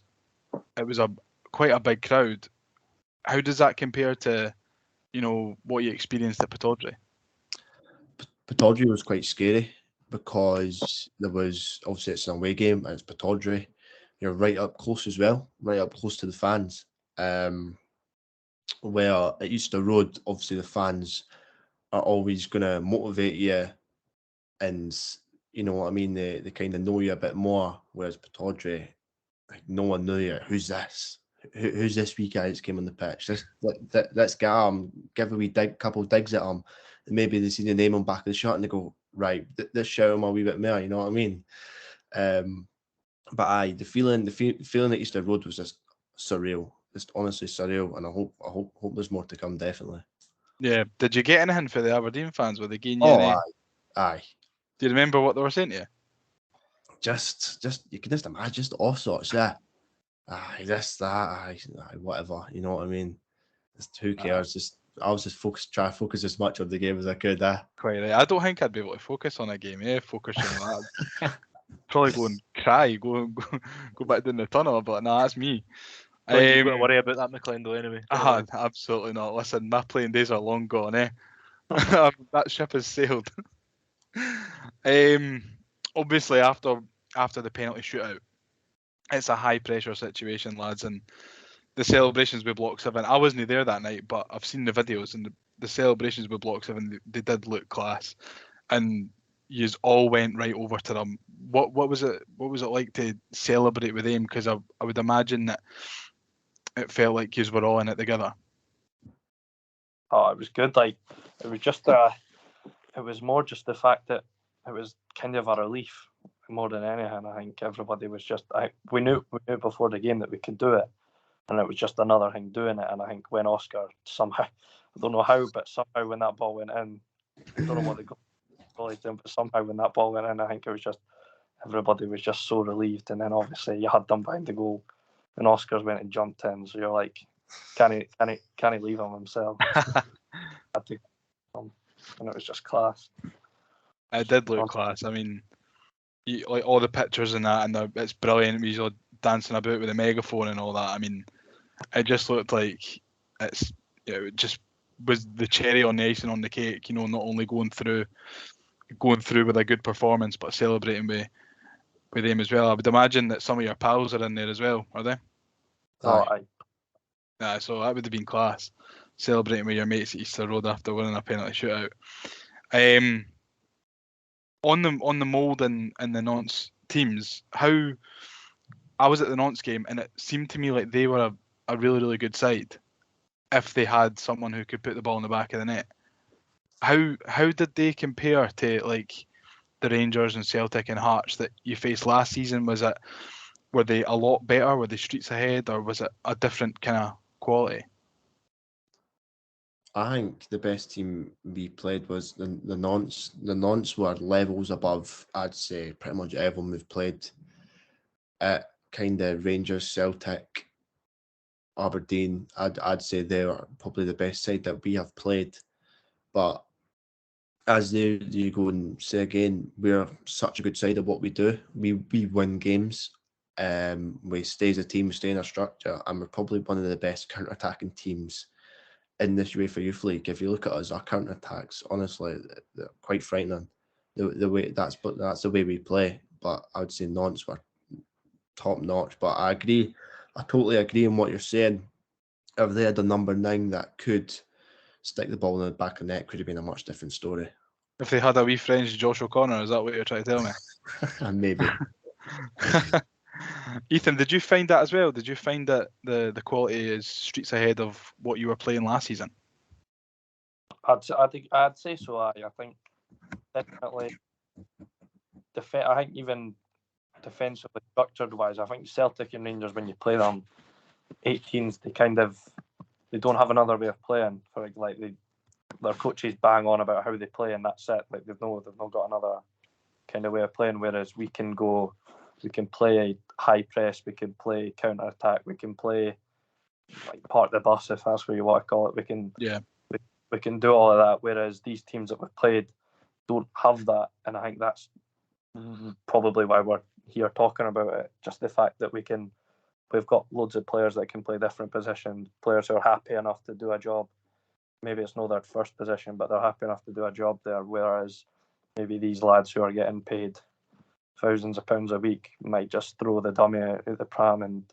quite a big crowd. How does that compare to, you know, what you experienced at Pittodrie? Pittodrie was quite scary because there was, obviously it's an away game and it's Pittodrie. You're right up close as well, right up close to the fans. Where at Easter Road, obviously the fans are always going to motivate you, and you know what I mean, they kind of know you a bit more, whereas Pittodrie, like, no one knew you. Who's this? Who's this wee guy that came on the pitch? Let's get him, give a wee couple of digs at him, and maybe they see the name on the back of the shirt and they go, right, this show him a wee bit more, you know what I mean? But aye, the feeling at Easter Road was just surreal. Just honestly surreal, and I hope there's more to come, definitely. Yeah. Did you get anything for the Aberdeen fans? Were they giving you Oh, any? aye. Do you remember what they were saying to you? Just you can just imagine just all sorts, yeah. Aye, this, that, aye, whatever. You know what I mean? Just who cares? I was just trying to focus as much on the game as I could. Quite right. I don't think I'd be able to focus on a game. Focus on that. Probably go and cry, go back down the tunnel. But nah, that's me. You've got to worry about that, McClendon, anyway. Absolutely not. Listen, my playing days are long gone. That ship has sailed. Obviously, after the penalty shootout, it's a high pressure situation, lads, and the celebrations with Block 7. I wasn't there that night, but I've seen the videos, and the celebrations with Block 7, they did look class, and yous all went right over to them. What was it like to celebrate with them? Because I would imagine that it felt like yous were all in it together. Oh, it was good. Like, it was just it was more just the fact that it was kind of a relief more than anything. I think everybody was just, we knew before the game that we could do it, and it was just another thing doing it. And I think when Oscar somehow, I don't know how, but somehow when that ball went in, I don't know what the goalie did, but somehow when that ball went in, I think it was just, everybody was just so relieved. And then obviously you had them behind the goal, and Oscar's went and jumped in, so you're like, can he leave him himself? Had to, and it was just class. It did look class. I mean, like all the pictures and that, and it's brilliant. He's all dancing about with a megaphone and all that. I mean, it just looked like it just was the cherry on the icing on the cake. You know, not only going through with a good performance, but celebrating with them as well. I would imagine that some of your pals are in there as well, are they? Aye. So that would have been class, celebrating with your mates at Easter Road after winning a penalty shootout. On the mould and the Nantes teams, how I was at the Nantes game, and it seemed to me like they were a really, really good side if they had someone who could put the ball in the back of the net. How did they compare to like the Rangers and Celtic and Hearts that you faced last season? Were they a lot better? Were they streets ahead, or was it a different kind of quality? I think the best team we played was the Nantes. The Nantes were levels above, I'd say, pretty much everyone we've played. At kind of Rangers, Celtic, Aberdeen, I'd say they are probably the best side that we have played. But as you go and say again, we're such a good side of what we do. We win games. We stay as a team, stay in our structure, and we're probably one of the best counter-attacking teams in this UEFA Youth League. If you look at us, our counter-attacks, honestly, they're quite frightening. The way that's the way we play. But I would say Nantes were top notch. But I agree. I totally agree in what you're saying. If they had a number 9 that could stick the ball in the back of the net, could have been a much different story. If they had a wee French Josh O'Connor, is that what you're trying to tell me? Maybe. Ethan, did you find that as well? Did you find that the quality is streets ahead of what you were playing last season? I'd say so. I think definitely. I think even defensively, structured wise, I think Celtic and Rangers, when you play them 18s, they don't have another way of playing. For like their coaches bang on about how they play, and that's it. Like they've not got another kind of way of playing. Whereas we can play high press, we can play counter attack, we can play like park the bus, if that's what you want to call it. We can do all of that. Whereas these teams that we've played don't have that, and I think that's probably why we're here talking about it. Just the fact that we've got loads of players that can play different positions, players who are happy enough to do a job. Maybe it's not their first position, but they're happy enough to do a job there. Whereas maybe these lads who are getting paid thousands of pounds a week might just throw the dummy out of the pram and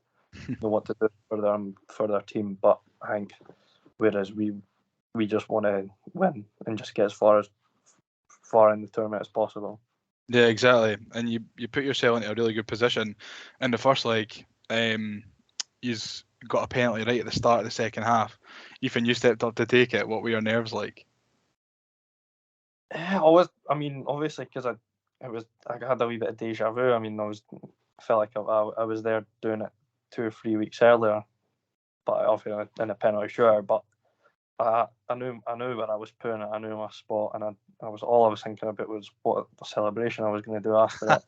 know what to do for their team. But I think whereas we just want to win and just get as far in the tournament as possible. Yeah, exactly. And you put yourself into a really good position in the first leg. You've got a penalty right at the start of the second half. Ethan, you stepped up to take it. What were your nerves like? I mean, obviously, because I had a wee bit of deja vu. I mean, I felt like I was there doing it 2 or 3 weeks earlier, but obviously in a penalty shootout. But I knew where I was putting it. I knew my spot, and I was thinking about was what the celebration I was going to do after it,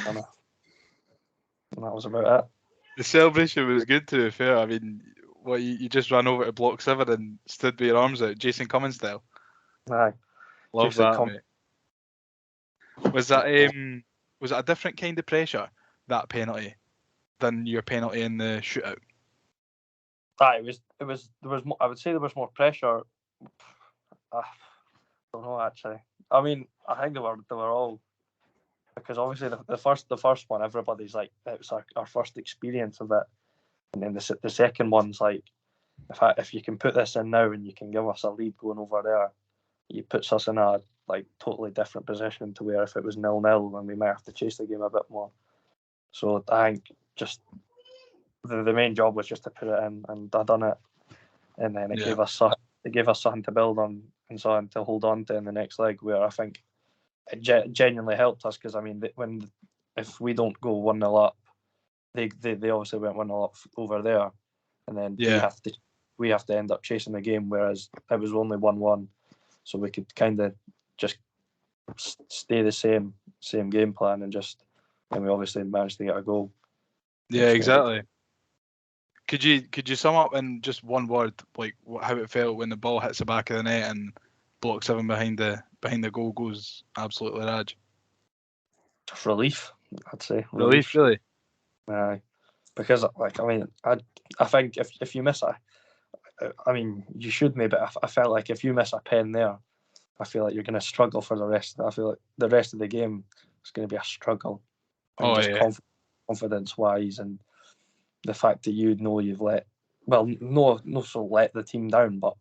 and that was about it. The celebration was good, to be fair. I mean, you just ran over to block 7 and stood with your arms out, Jason Cummins style. Aye. Love Jason that, mate. Was that a different kind of pressure, that penalty, than your penalty in the shootout? Aye, there was I would say there was more pressure. I don't know actually. I mean, I think they were all, because obviously the first one, everybody's like, it was our first experience of it, and then the second one's like, if you can put this in now and you can give us a lead going over there, it puts us in a like totally different position to where if it was 0-0, then we might have to chase the game a bit more. So I think just the main job was just to put it in, and I done it, and then it gave us something to build on and something to hold on to in the next leg, where I think it genuinely helped us, because I mean, if we don't go 1-0 up, they obviously went 1-0 up over there, and then we have to end up chasing the game, whereas it was only 1-1, so we could kind of just stay the same game plan, and we obviously managed to get a goal. Yeah, exactly. Could you sum up in just one word, like how it felt when the ball hits the back of the net and block 7 behind the goal goes absolutely raj? Just relief, I'd say. Relief, really. Because I think if you miss I mean, you should maybe. I felt like if you miss a pen there, I feel like you're going to struggle for the rest. I feel like the rest of the game is going to be a struggle. And confidence wise, and the fact that you've let the team down, but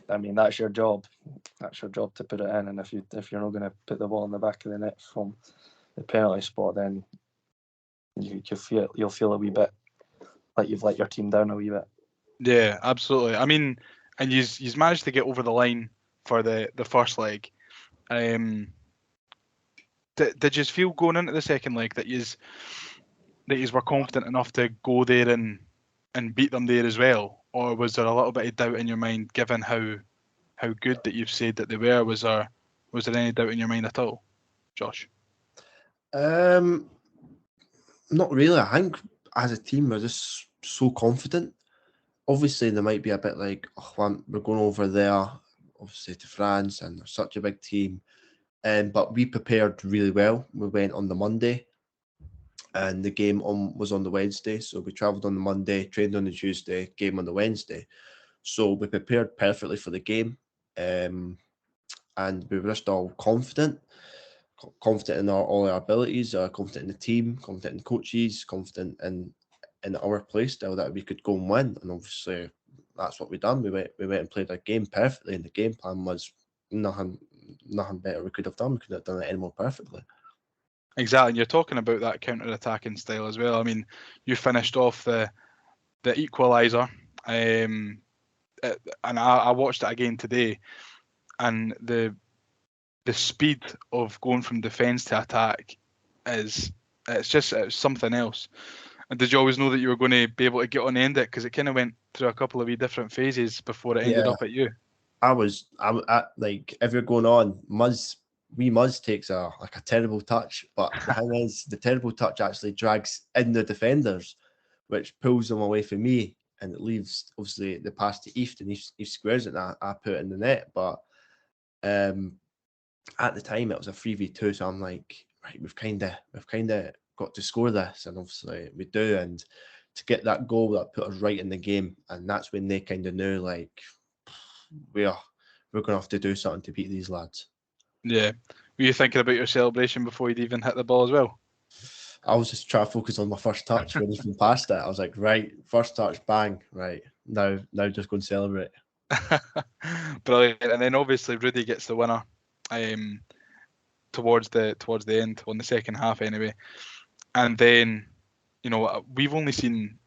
I mean, that's your job. That's your job to put it in. And if you're not going to put the ball in the back of the net from the penalty spot, then you'll feel a wee bit like you've let your team down a wee bit. Yeah, absolutely. I mean, and you've managed to get over the line for the first leg. Did you feel going into the second leg that you were confident enough to go there and beat them there as well, or was there a little bit of doubt in your mind, given how good that you've said that they were? Was there any doubt in your mind at all, Josh? Not really. I think as a team we're just so confident. Obviously, there might be a bit like, we're going over there, obviously to France, and they're such a big team. But we prepared really well. We went on the Monday, and the game was on the Wednesday. So we travelled on the Monday, trained on the Tuesday, game on the Wednesday. So we prepared perfectly for the game, and we were just all confident in all our abilities, confident in the team, confident in coaches, confident in our play style that we could go and win. And obviously that's what we done. We went and played our game perfectly, and the game plan was nothing better we could have done. We couldn't have done it any more perfectly. Exactly. And you're talking about that counter-attacking style as well. I mean, you finished off the equaliser, and I watched it again today, and the speed of going from defence to attack it's something else. And did you always know that you were going to be able to get on the end of it? Because it kind of went through a couple of wee different phases before it ended up at you. I like, if you're going on, Muzz takes a terrible touch, but the thing is, the terrible touch actually drags in the defenders, which pulls them away from me, and it leaves obviously the pass to Ethan, and he squares it, and I put it in the net. But at the time it was a 3v2, so I'm like, right, we've kind of got to score this, and obviously we do, and to get that goal that put us right in the game, and that's when they kind of knew, like, we're going to have to do something to beat these lads. Yeah. Were you thinking about your celebration before you'd even hit the ball as well? I was just trying to focus on my first touch. When Ethan passed it, I was like, right, first touch, bang, right, now just go and celebrate. Brilliant. And then obviously Rudy gets the winner towards the end, on the second half anyway. And then, you know, we've only seen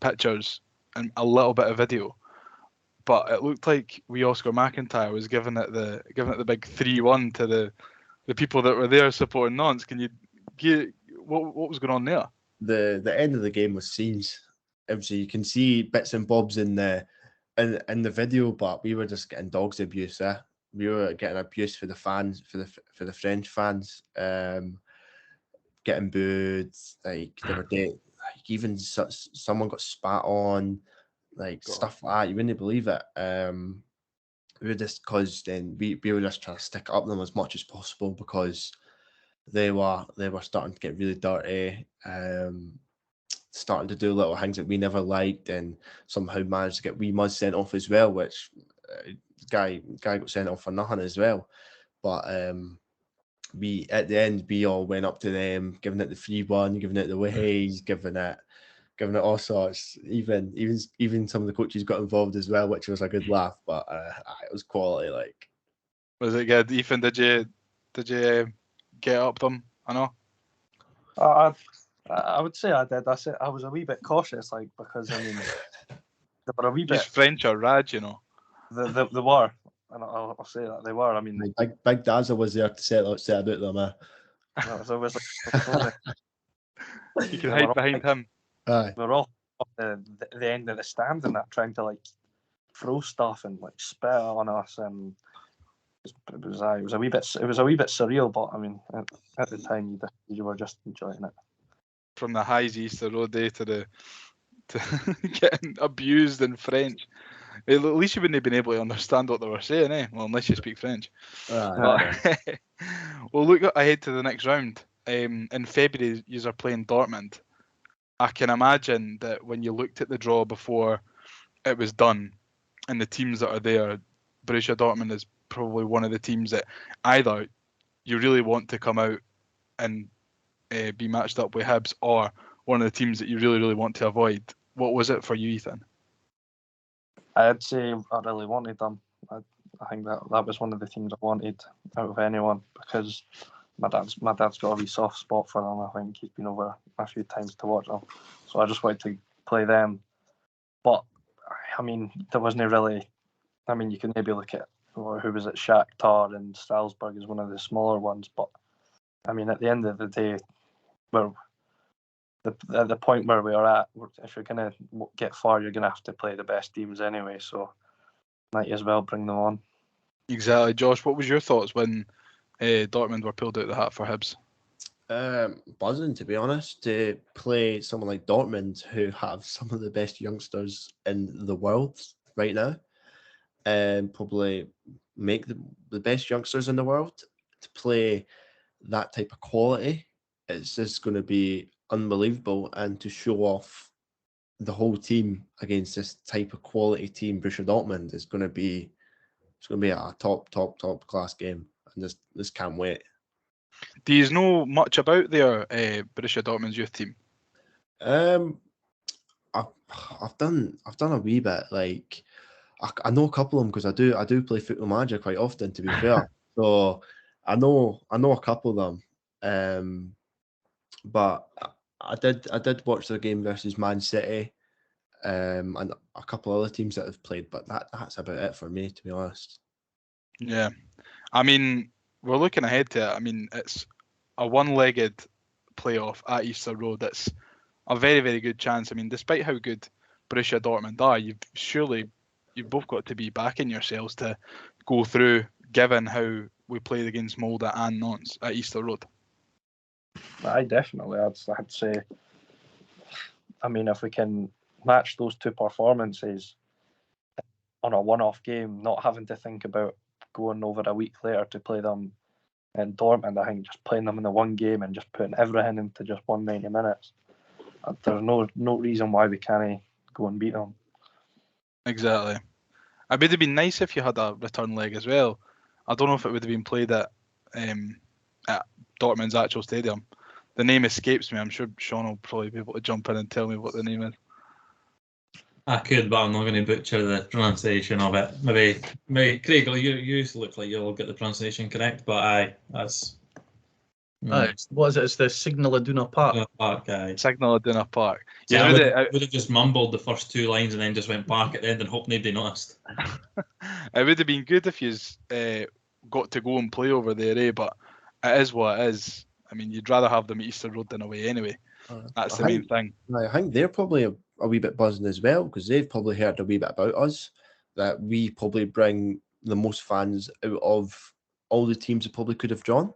pictures and a little bit of video, but it looked like wee Oscar McIntyre was giving it the big 3-1 to the people that were there supporting Nantes. Can you get what was going on there? The end of the game was scenes. Obviously, you can see bits and bobs in the video, but we were just getting dogs abuse. We were getting abuse for the fans, for the French fans, getting booed. Like they were dead. Like even someone got spat on, like stuff like that. You wouldn't believe it. We were just because then we were just trying to stick up them as much as possible because they were starting to get really dirty, starting to do little things that we never liked, and somehow managed to get wee Muzz sent off as well, which guy got sent off for nothing as well. But we at the end we all went up to them, giving it the 3-1, giving it the ways, giving it all sorts. Even some of the coaches got involved as well, which was a good laugh. But it was quality. Like, was it good? Ethan, did you get up them? I know. I would say I did. I was a wee bit cautious, like, because I mean they were a wee bit. French or Rad, you know. They were, and I'll say that they were. I mean, Big Dazza was there to set about them. It was always like you can hide behind him. Aye. We were all up the end of the stand and that, trying to like throw stuff and like spit on us, and it was a wee bit surreal. But I mean, at the time, you were just enjoying it. From the highs Easter Road day to getting abused in French. At least you wouldn't have been able to understand what they were saying, eh? Well, unless you speak French. Well, look ahead to the next round. In February, you are playing Dortmund. I can imagine that when you looked at the draw before it was done, and the teams that are there, Borussia Dortmund is probably one of the teams that either you really want to come out and be matched up with Hibs, or one of the teams that you really, really want to avoid. What was it for you, Ethan? I'd say I really wanted them. I think that was one of the teams I wanted out of anyone, because my dad's got a wee soft spot for them. I think he's been over a few times to watch them, so I just wanted to play them. But I mean, there wasn't really. I mean, you can maybe look at who was at Shakhtar and Strasbourg as one of the smaller ones, but I mean, at the end of the day, at the point where we are at, if you're going to get far, you're going to have to play the best teams anyway, so might as well bring them on. Exactly. Josh, what was your thoughts when Dortmund were pulled out of the hat for Hibs? Buzzing, to be honest, to play someone like Dortmund, who have some of the best youngsters in the world right now, and probably make the best youngsters in the world, to play that type of quality, it's just going to be unbelievable. And to show off the whole team against this type of quality team, Borussia Dortmund, is going to be a top class game, and just can't wait. Do you know much about their Borussia Dortmund's youth team? I've done a wee bit. Like, I know a couple of them because I do play Football Manager quite often, to be fair. So I know a couple of them. But I did watch their game versus Man City, and a couple of other teams that have played. But that's about it for me, to be honest. Yeah, I mean, we're looking ahead to it. I mean, it's a one-legged playoff at Easter Road. It's a very, very good chance. I mean, despite how good Borussia Dortmund are, you've both got to be backing yourselves to go through, given how we played against Molde and Nantes at Easter Road. Definitely. I'd say, I mean, if we can match those two performances on a one-off game, not having to think about going over a week later to play them in Dortmund, I think just playing them in the one game and just putting everything into just 190 minutes, there's no reason why we can't go and beat them. Exactly. It would have been nice if you had a return leg as well. I don't know if it would have been played at Dortmund's actual stadium. The name escapes me. I'm sure Shaun will probably be able to jump in and tell me what the name is. I could, but I'm not going to butcher the pronunciation of it. Maybe Craig, you look like you'll get the pronunciation correct, but that's What is it? It's the Signal Iduna Park. Park guy. Signal Iduna Park. See, Yeah, I would have just mumbled the first two lines and then just went back at the end and hoped nobody noticed. it would have been good if you got to go and play over there, But it is what it is. I mean, you'd rather have them at Easter Road than away anyway. That's the main thing. I think they're probably a wee bit buzzing as well, because they've probably heard a wee bit about us, that we probably bring the most fans out of all the teams that probably could have drawn.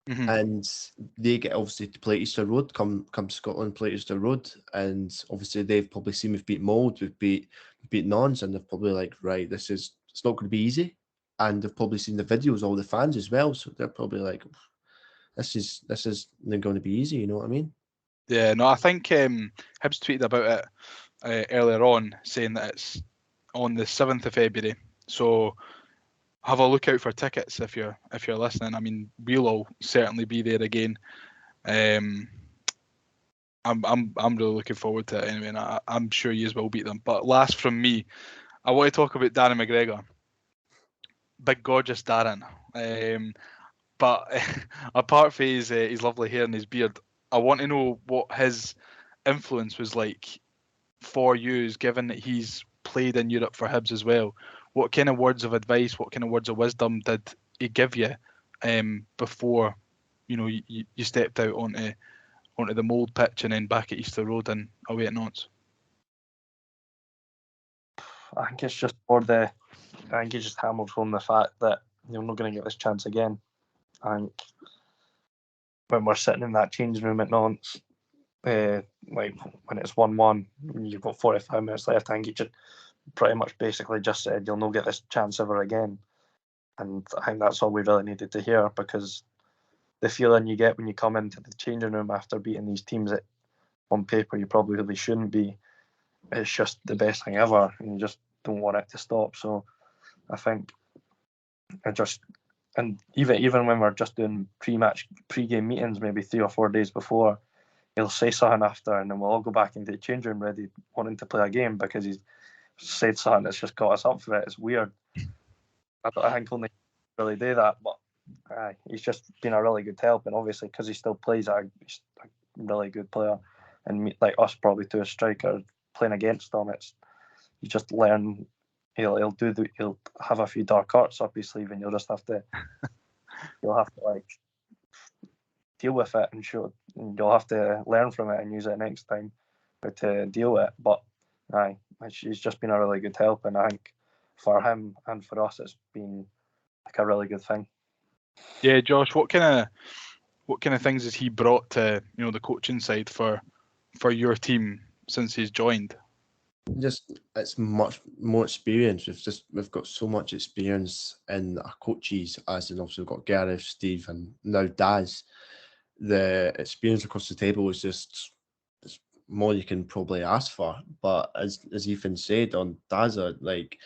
Mm-hmm. And they get obviously to play Easter Road, come Scotland, play Easter Road, and obviously they've probably seen we've beat Mold, we've beat Nons, and they're probably like, right, it's not going to be easy. And they've probably seen the videos, all the fans as well, so they're probably like, this is going to be easy, you know what I mean? Yeah, no, I think Hibs tweeted about it earlier on, saying that it's on the 7th of February. So have a look out for tickets if you're listening. I mean, we'll all certainly be there again. I'm really looking forward to it anyway, and I'm sure you will beat them. But last from me, I want to talk about Darren McGregor. Big gorgeous Darren. But apart from his lovely hair and his beard, I want to know what his influence was like for you, given that he's played in Europe for Hibs as well. What kind of words of advice, what kind of words of wisdom did he give you before you stepped out onto the Mould pitch and then back at Easter Road and away at Nantes? I think it's just I think he just hammered home the fact that you're not going to get this chance again. I think when we're sitting in that changing room at Nantes, like when it's 1-1, you've got 45 minutes left, I think he just pretty much basically just said, you'll not get this chance ever again. And I think that's all we really needed to hear, because the feeling you get when you come into the changing room after beating these teams that on paper you probably really shouldn't be, it's just the best thing ever, and you just don't want it to stop. So I think and even when we're just doing pre-game meetings, maybe 3 or 4 days before, he'll say something after, and then we'll all go back into the change room ready, wanting to play a game, because he's said something that's just got us up for it. It's weird. I think only he really do that, but he's just been a really good help, and obviously because he still plays, he's a really good player, and like us probably to a striker playing against him, you just learn. He'll have a few dark arts up his sleeve, and you'll have to like deal with it and show. And you'll have to learn from it and use it next time to deal with it. But he's just been a really good help, and I think for him and for us, it's been like a really good thing. Yeah, Josh, what kind of things has he brought to the coaching side for your team since he's joined? Just it's much more experience. We've got so much experience in our coaches, as in also we've got Gareth, Steve, and now Daz. The experience across the table is just more you can probably ask for. But as Ethan said on Daz, like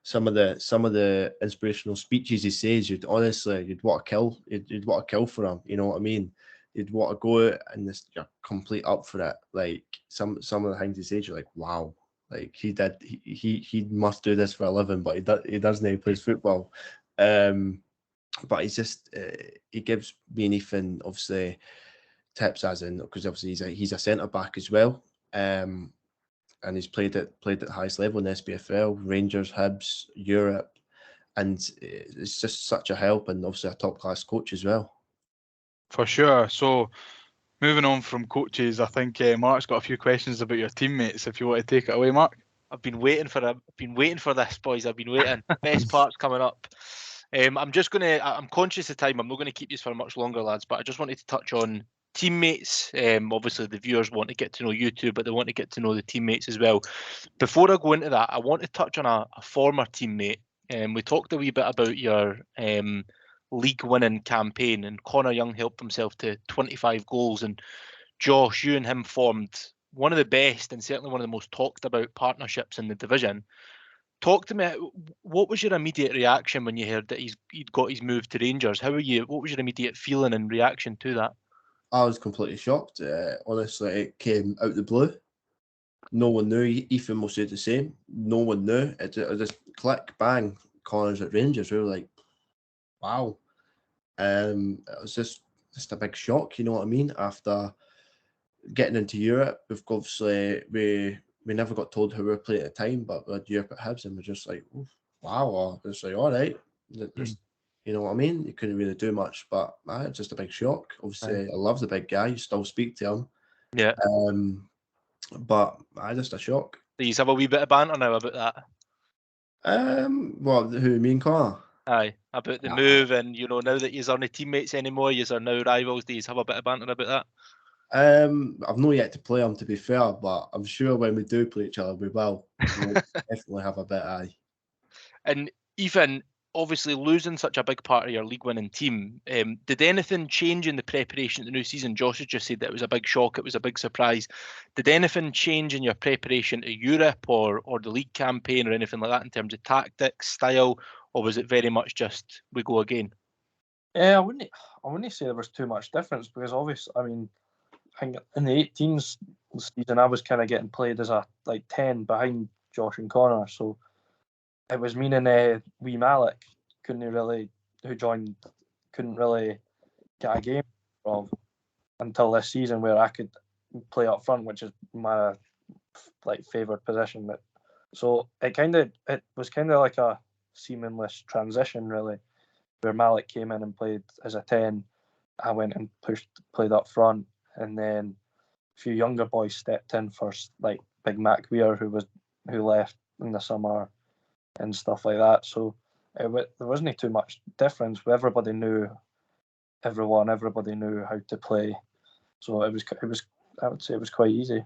some of the inspirational speeches he says, you'd want to kill. You'd want to kill for him. You know what I mean? You'd want to go out and you're complete up for it. Like some of the things he says, you're like, wow. Like he must do this for a living, but he doesn't. He plays football, but he's just he gives me and Ethan obviously tips, as in, because obviously he's a centre back as well, and he's played at highest level in SPFL, Rangers, Hibs, Europe, and it's just such a help, and obviously a top class coach as well. For sure. So, moving on from coaches, I think Mark's got a few questions about your teammates. If you want to take it away, Mark. I've been waiting for this, boys. I've been waiting. Best part's coming up. I'm conscious of time. I'm not going to keep this for much longer, lads, but I just wanted to touch on teammates. Obviously, the viewers want to get to know you two, but they want to get to know the teammates as well. Before I go into that, I want to touch on a former teammate. We talked a wee bit about your league winning campaign, and Connor Young helped himself to 25 goals, and Josh, you and him formed one of the best and certainly one of the most talked about partnerships in the division. Talk to me, what was your immediate reaction when you heard that he'd got his move to Rangers? What was your immediate feeling and reaction to that? I was completely shocked. Honestly, it came out the blue. No one knew. Ethan will say the same. No one knew. It just click, bang, Connor's at Rangers. We were like, wow. It was just just a big shock. You know what I mean? After getting into Europe, we've obviously we never got told who we were playing at the time, but we had Europe at Hibs, and we're just like, wow, it's like all right. You know what I mean? You couldn't really do much, but it's just a big shock. Obviously, I love the big guy. You still speak to him. Yeah. But just a shock. Do you have a wee bit of banter now about that? Well, who, me and Connor? Aye, about the move, and now that you aren't teammates anymore, you are now rivals. Do you have a bit of banter about that? I've not yet to play him, to be fair, but I'm sure when we do play each other, we will. We'll definitely have a bit. Aye. And Ethan, obviously losing such a big part of your league-winning team, did anything change in the preparation of the new season? Josh has just said that it was a big shock, it was a big surprise. Did anything change in your preparation to Europe or the league campaign or anything like that in terms of tactics, style, or was it very much just we go again? Yeah, I wouldn't say there was too much difference, because obviously, I mean, in the 18s season, I was kind of getting played as a 10 behind Josh and Connor, so it was meaning wee Malik couldn't really get a game from until this season, where I could play up front, which is my favoured position. So it was kind of like a seamless transition, really, where Malik came in and played as a 10. I went and played up front, and then a few younger boys stepped in first, like Big Mac Weir, who left in the summer and stuff like that. So there wasn't too much difference. Everybody knew everyone. Everybody knew how to play. So it was. I would say it was quite easy.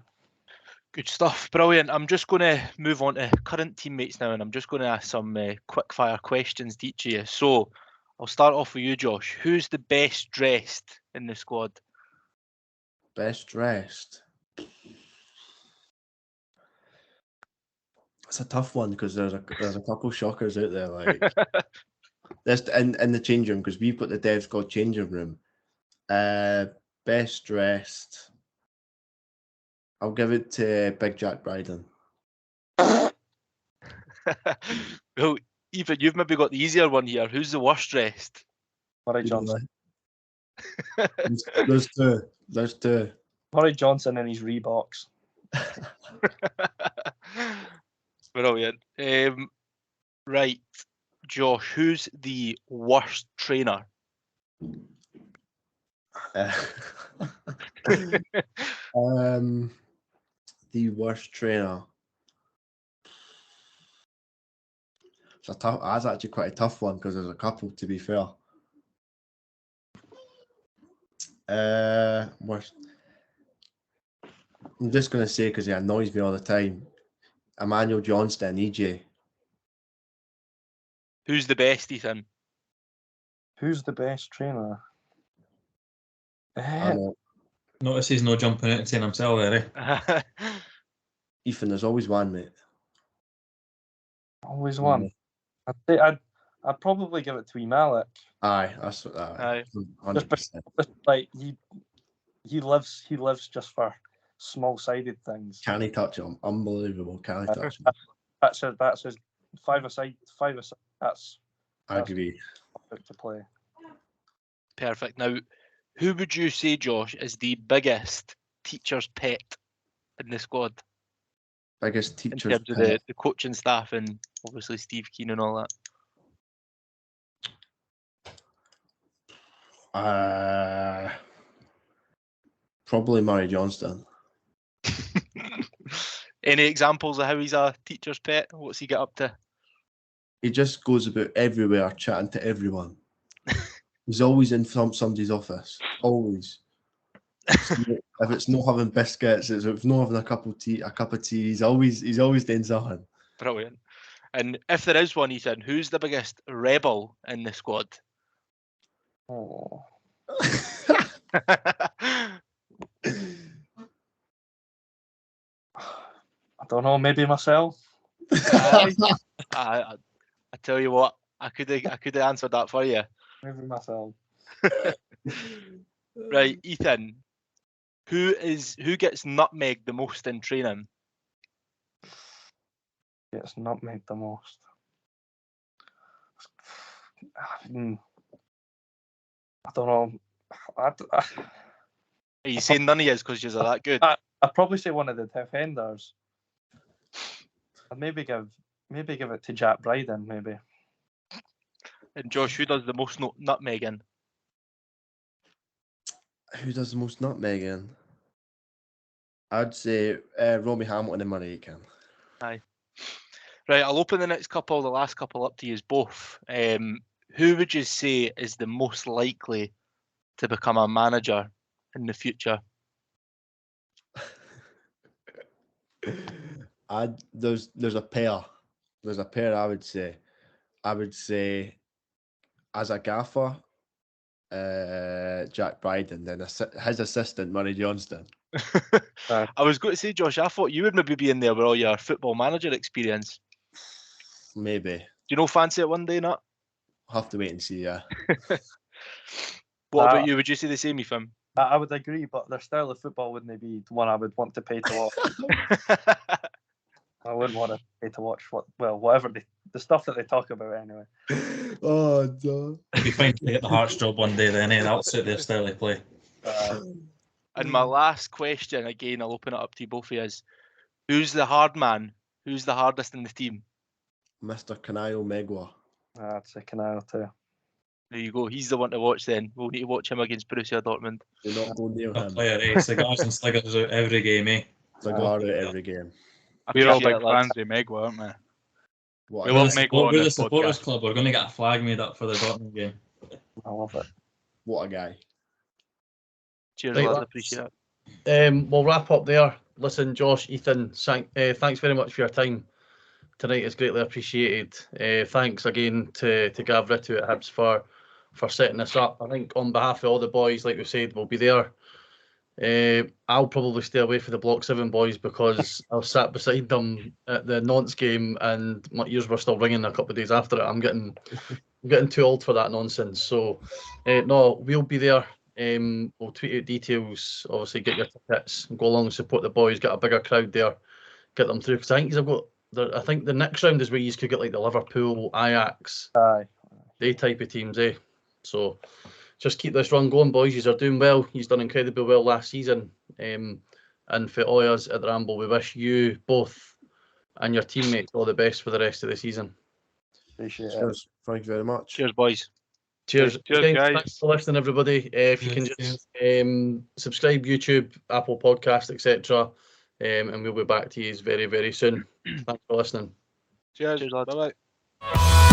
Good stuff, brilliant. I'm just going to move on to current teammates now, and I'm just going to ask some quick fire questions to each of you. So I'll start off with you, Josh. Who's the best dressed in the squad? Best dressed. It's a tough one, because there's a couple shockers out there. Like this in the changing room, because we've got the Dev Squad changing room. Best dressed. I'll give it to Big Jack Bryden. Well, Ethan, you've maybe got the easier one here. Who's the worst dressed? Murray Johnson. There's two. Murray Johnson and his Reeboks. Brilliant. Right, Josh, who's the worst trainer? The worst trainer. That's actually quite a tough one, because there's a couple, to be fair. Worst. I'm just gonna say, because he annoys me all the time, Emmanuel Johnston, EJ. Who's the best, Ethan? Who's the best trainer? Notice he's not jumping out and saying himself there, eh? Ethan, there's always one, mate. Always one. I'd probably give it to wee Malik. Aye, that's what. Aye. 100%. Like he lives just for small-sided things. Can he touch him? Unbelievable. Can he touch him? That's his five-a-side. That's I agree. to play. Perfect. Now, who would you say, Josh, is the biggest teacher's pet in the squad? Biggest teacher's in terms of the coaching staff, and obviously Steve Keane and all that. Probably Murray Johnston. Any examples of how he's a teacher's pet? What's he get up to? He just goes about everywhere chatting to everyone. He's always in somebody's office. Always. If it's not having biscuits, if it's not having a cup of tea, he's always doing something. Brilliant. And if there is one, Ethan, who's the biggest rebel in the squad? Oh. I don't know. Maybe myself. I tell you what, I could have answered that for you. Maybe myself. Right, Ethan. Who gets nutmegged the most in training? Gets nutmegged the most. I don't know. Are you saying none of yous because you're that good? I'd probably say one of the defenders. I'd maybe give it to Jack Bryden, maybe. And Josh, who does the most nutmegging? Who does the most nutmegging? I'd say Romy Hamilton and Murray Aitken. Aye. Right, I'll open the last couple up to you both. Who would you say is the most likely to become a manager in the future? There's a pair. There's a pair. I would say as a gaffer, Jack Bryden, then his assistant Murray Johnston. I was going to say, Josh, I thought you would maybe be in there with all your football manager experience. Maybe. Do you know fancy it one day, not? I'll have to wait and see. Yeah. What about you? Would you say the same, Ethan? I would agree, but their style of football wouldn't be one I would want to pay to watch. I wouldn't want to pay to watch whatever the stuff that they talk about anyway. Oh no. It'd be fine to get the Hearts job one day then, that'll suit their style of play. And my last question, again, I'll open it up to you both of you, is who's the hard man? Who's the hardest in the team? Mr. Kanayo Megwa. I'd say Canal too. There you go. He's the one to watch then. We'll need to watch him against Borussia Dortmund. Do not go near A him. player, cigars and sliggers out every game, eh? Cigar out every game. We're all Appreciate big it, lads. fans of Megwa, aren't we? What? We We're love the, Megwa on we're the this supporters podcast. club. We're going to get a flag made up for the Dortmund game. I love it. What a guy. Cheers, Right, lads. lads. Appreciate it. We'll wrap up there. Listen, Josh, Ethan, thanks very much for your time tonight. It's greatly appreciated. Thanks again to Gav Ritu at Hibs for setting this up. I think on behalf of all the boys, like we said, we'll be there. I'll probably stay away from the Block 7 boys because I was sat beside them at the Nantes game and my ears were still ringing a couple of days after it. I'm getting too old for that nonsense. So, no, we'll be there. We'll tweet out details. Obviously, get your tickets, go along and support the boys. Get a bigger crowd there, get them through. Because I think the next round is where you could get like the Liverpool, Ajax, Aye. they type of teams, eh? So just keep this run going, boys. You're doing well. You've done incredibly well last season. And for all of us at the Ramble, we wish you both and your teammates all the best for the rest of the season. Appreciate it. Cheers. Thank you very much. Cheers, boys. Cheers. Cheers, Again, guys. thanks for listening, everybody. If you can Cheers, just subscribe, YouTube, Apple Podcast, etc. And we'll be back to you very, very soon. Thanks for listening. Cheers. Cheers, lads. Bye-bye.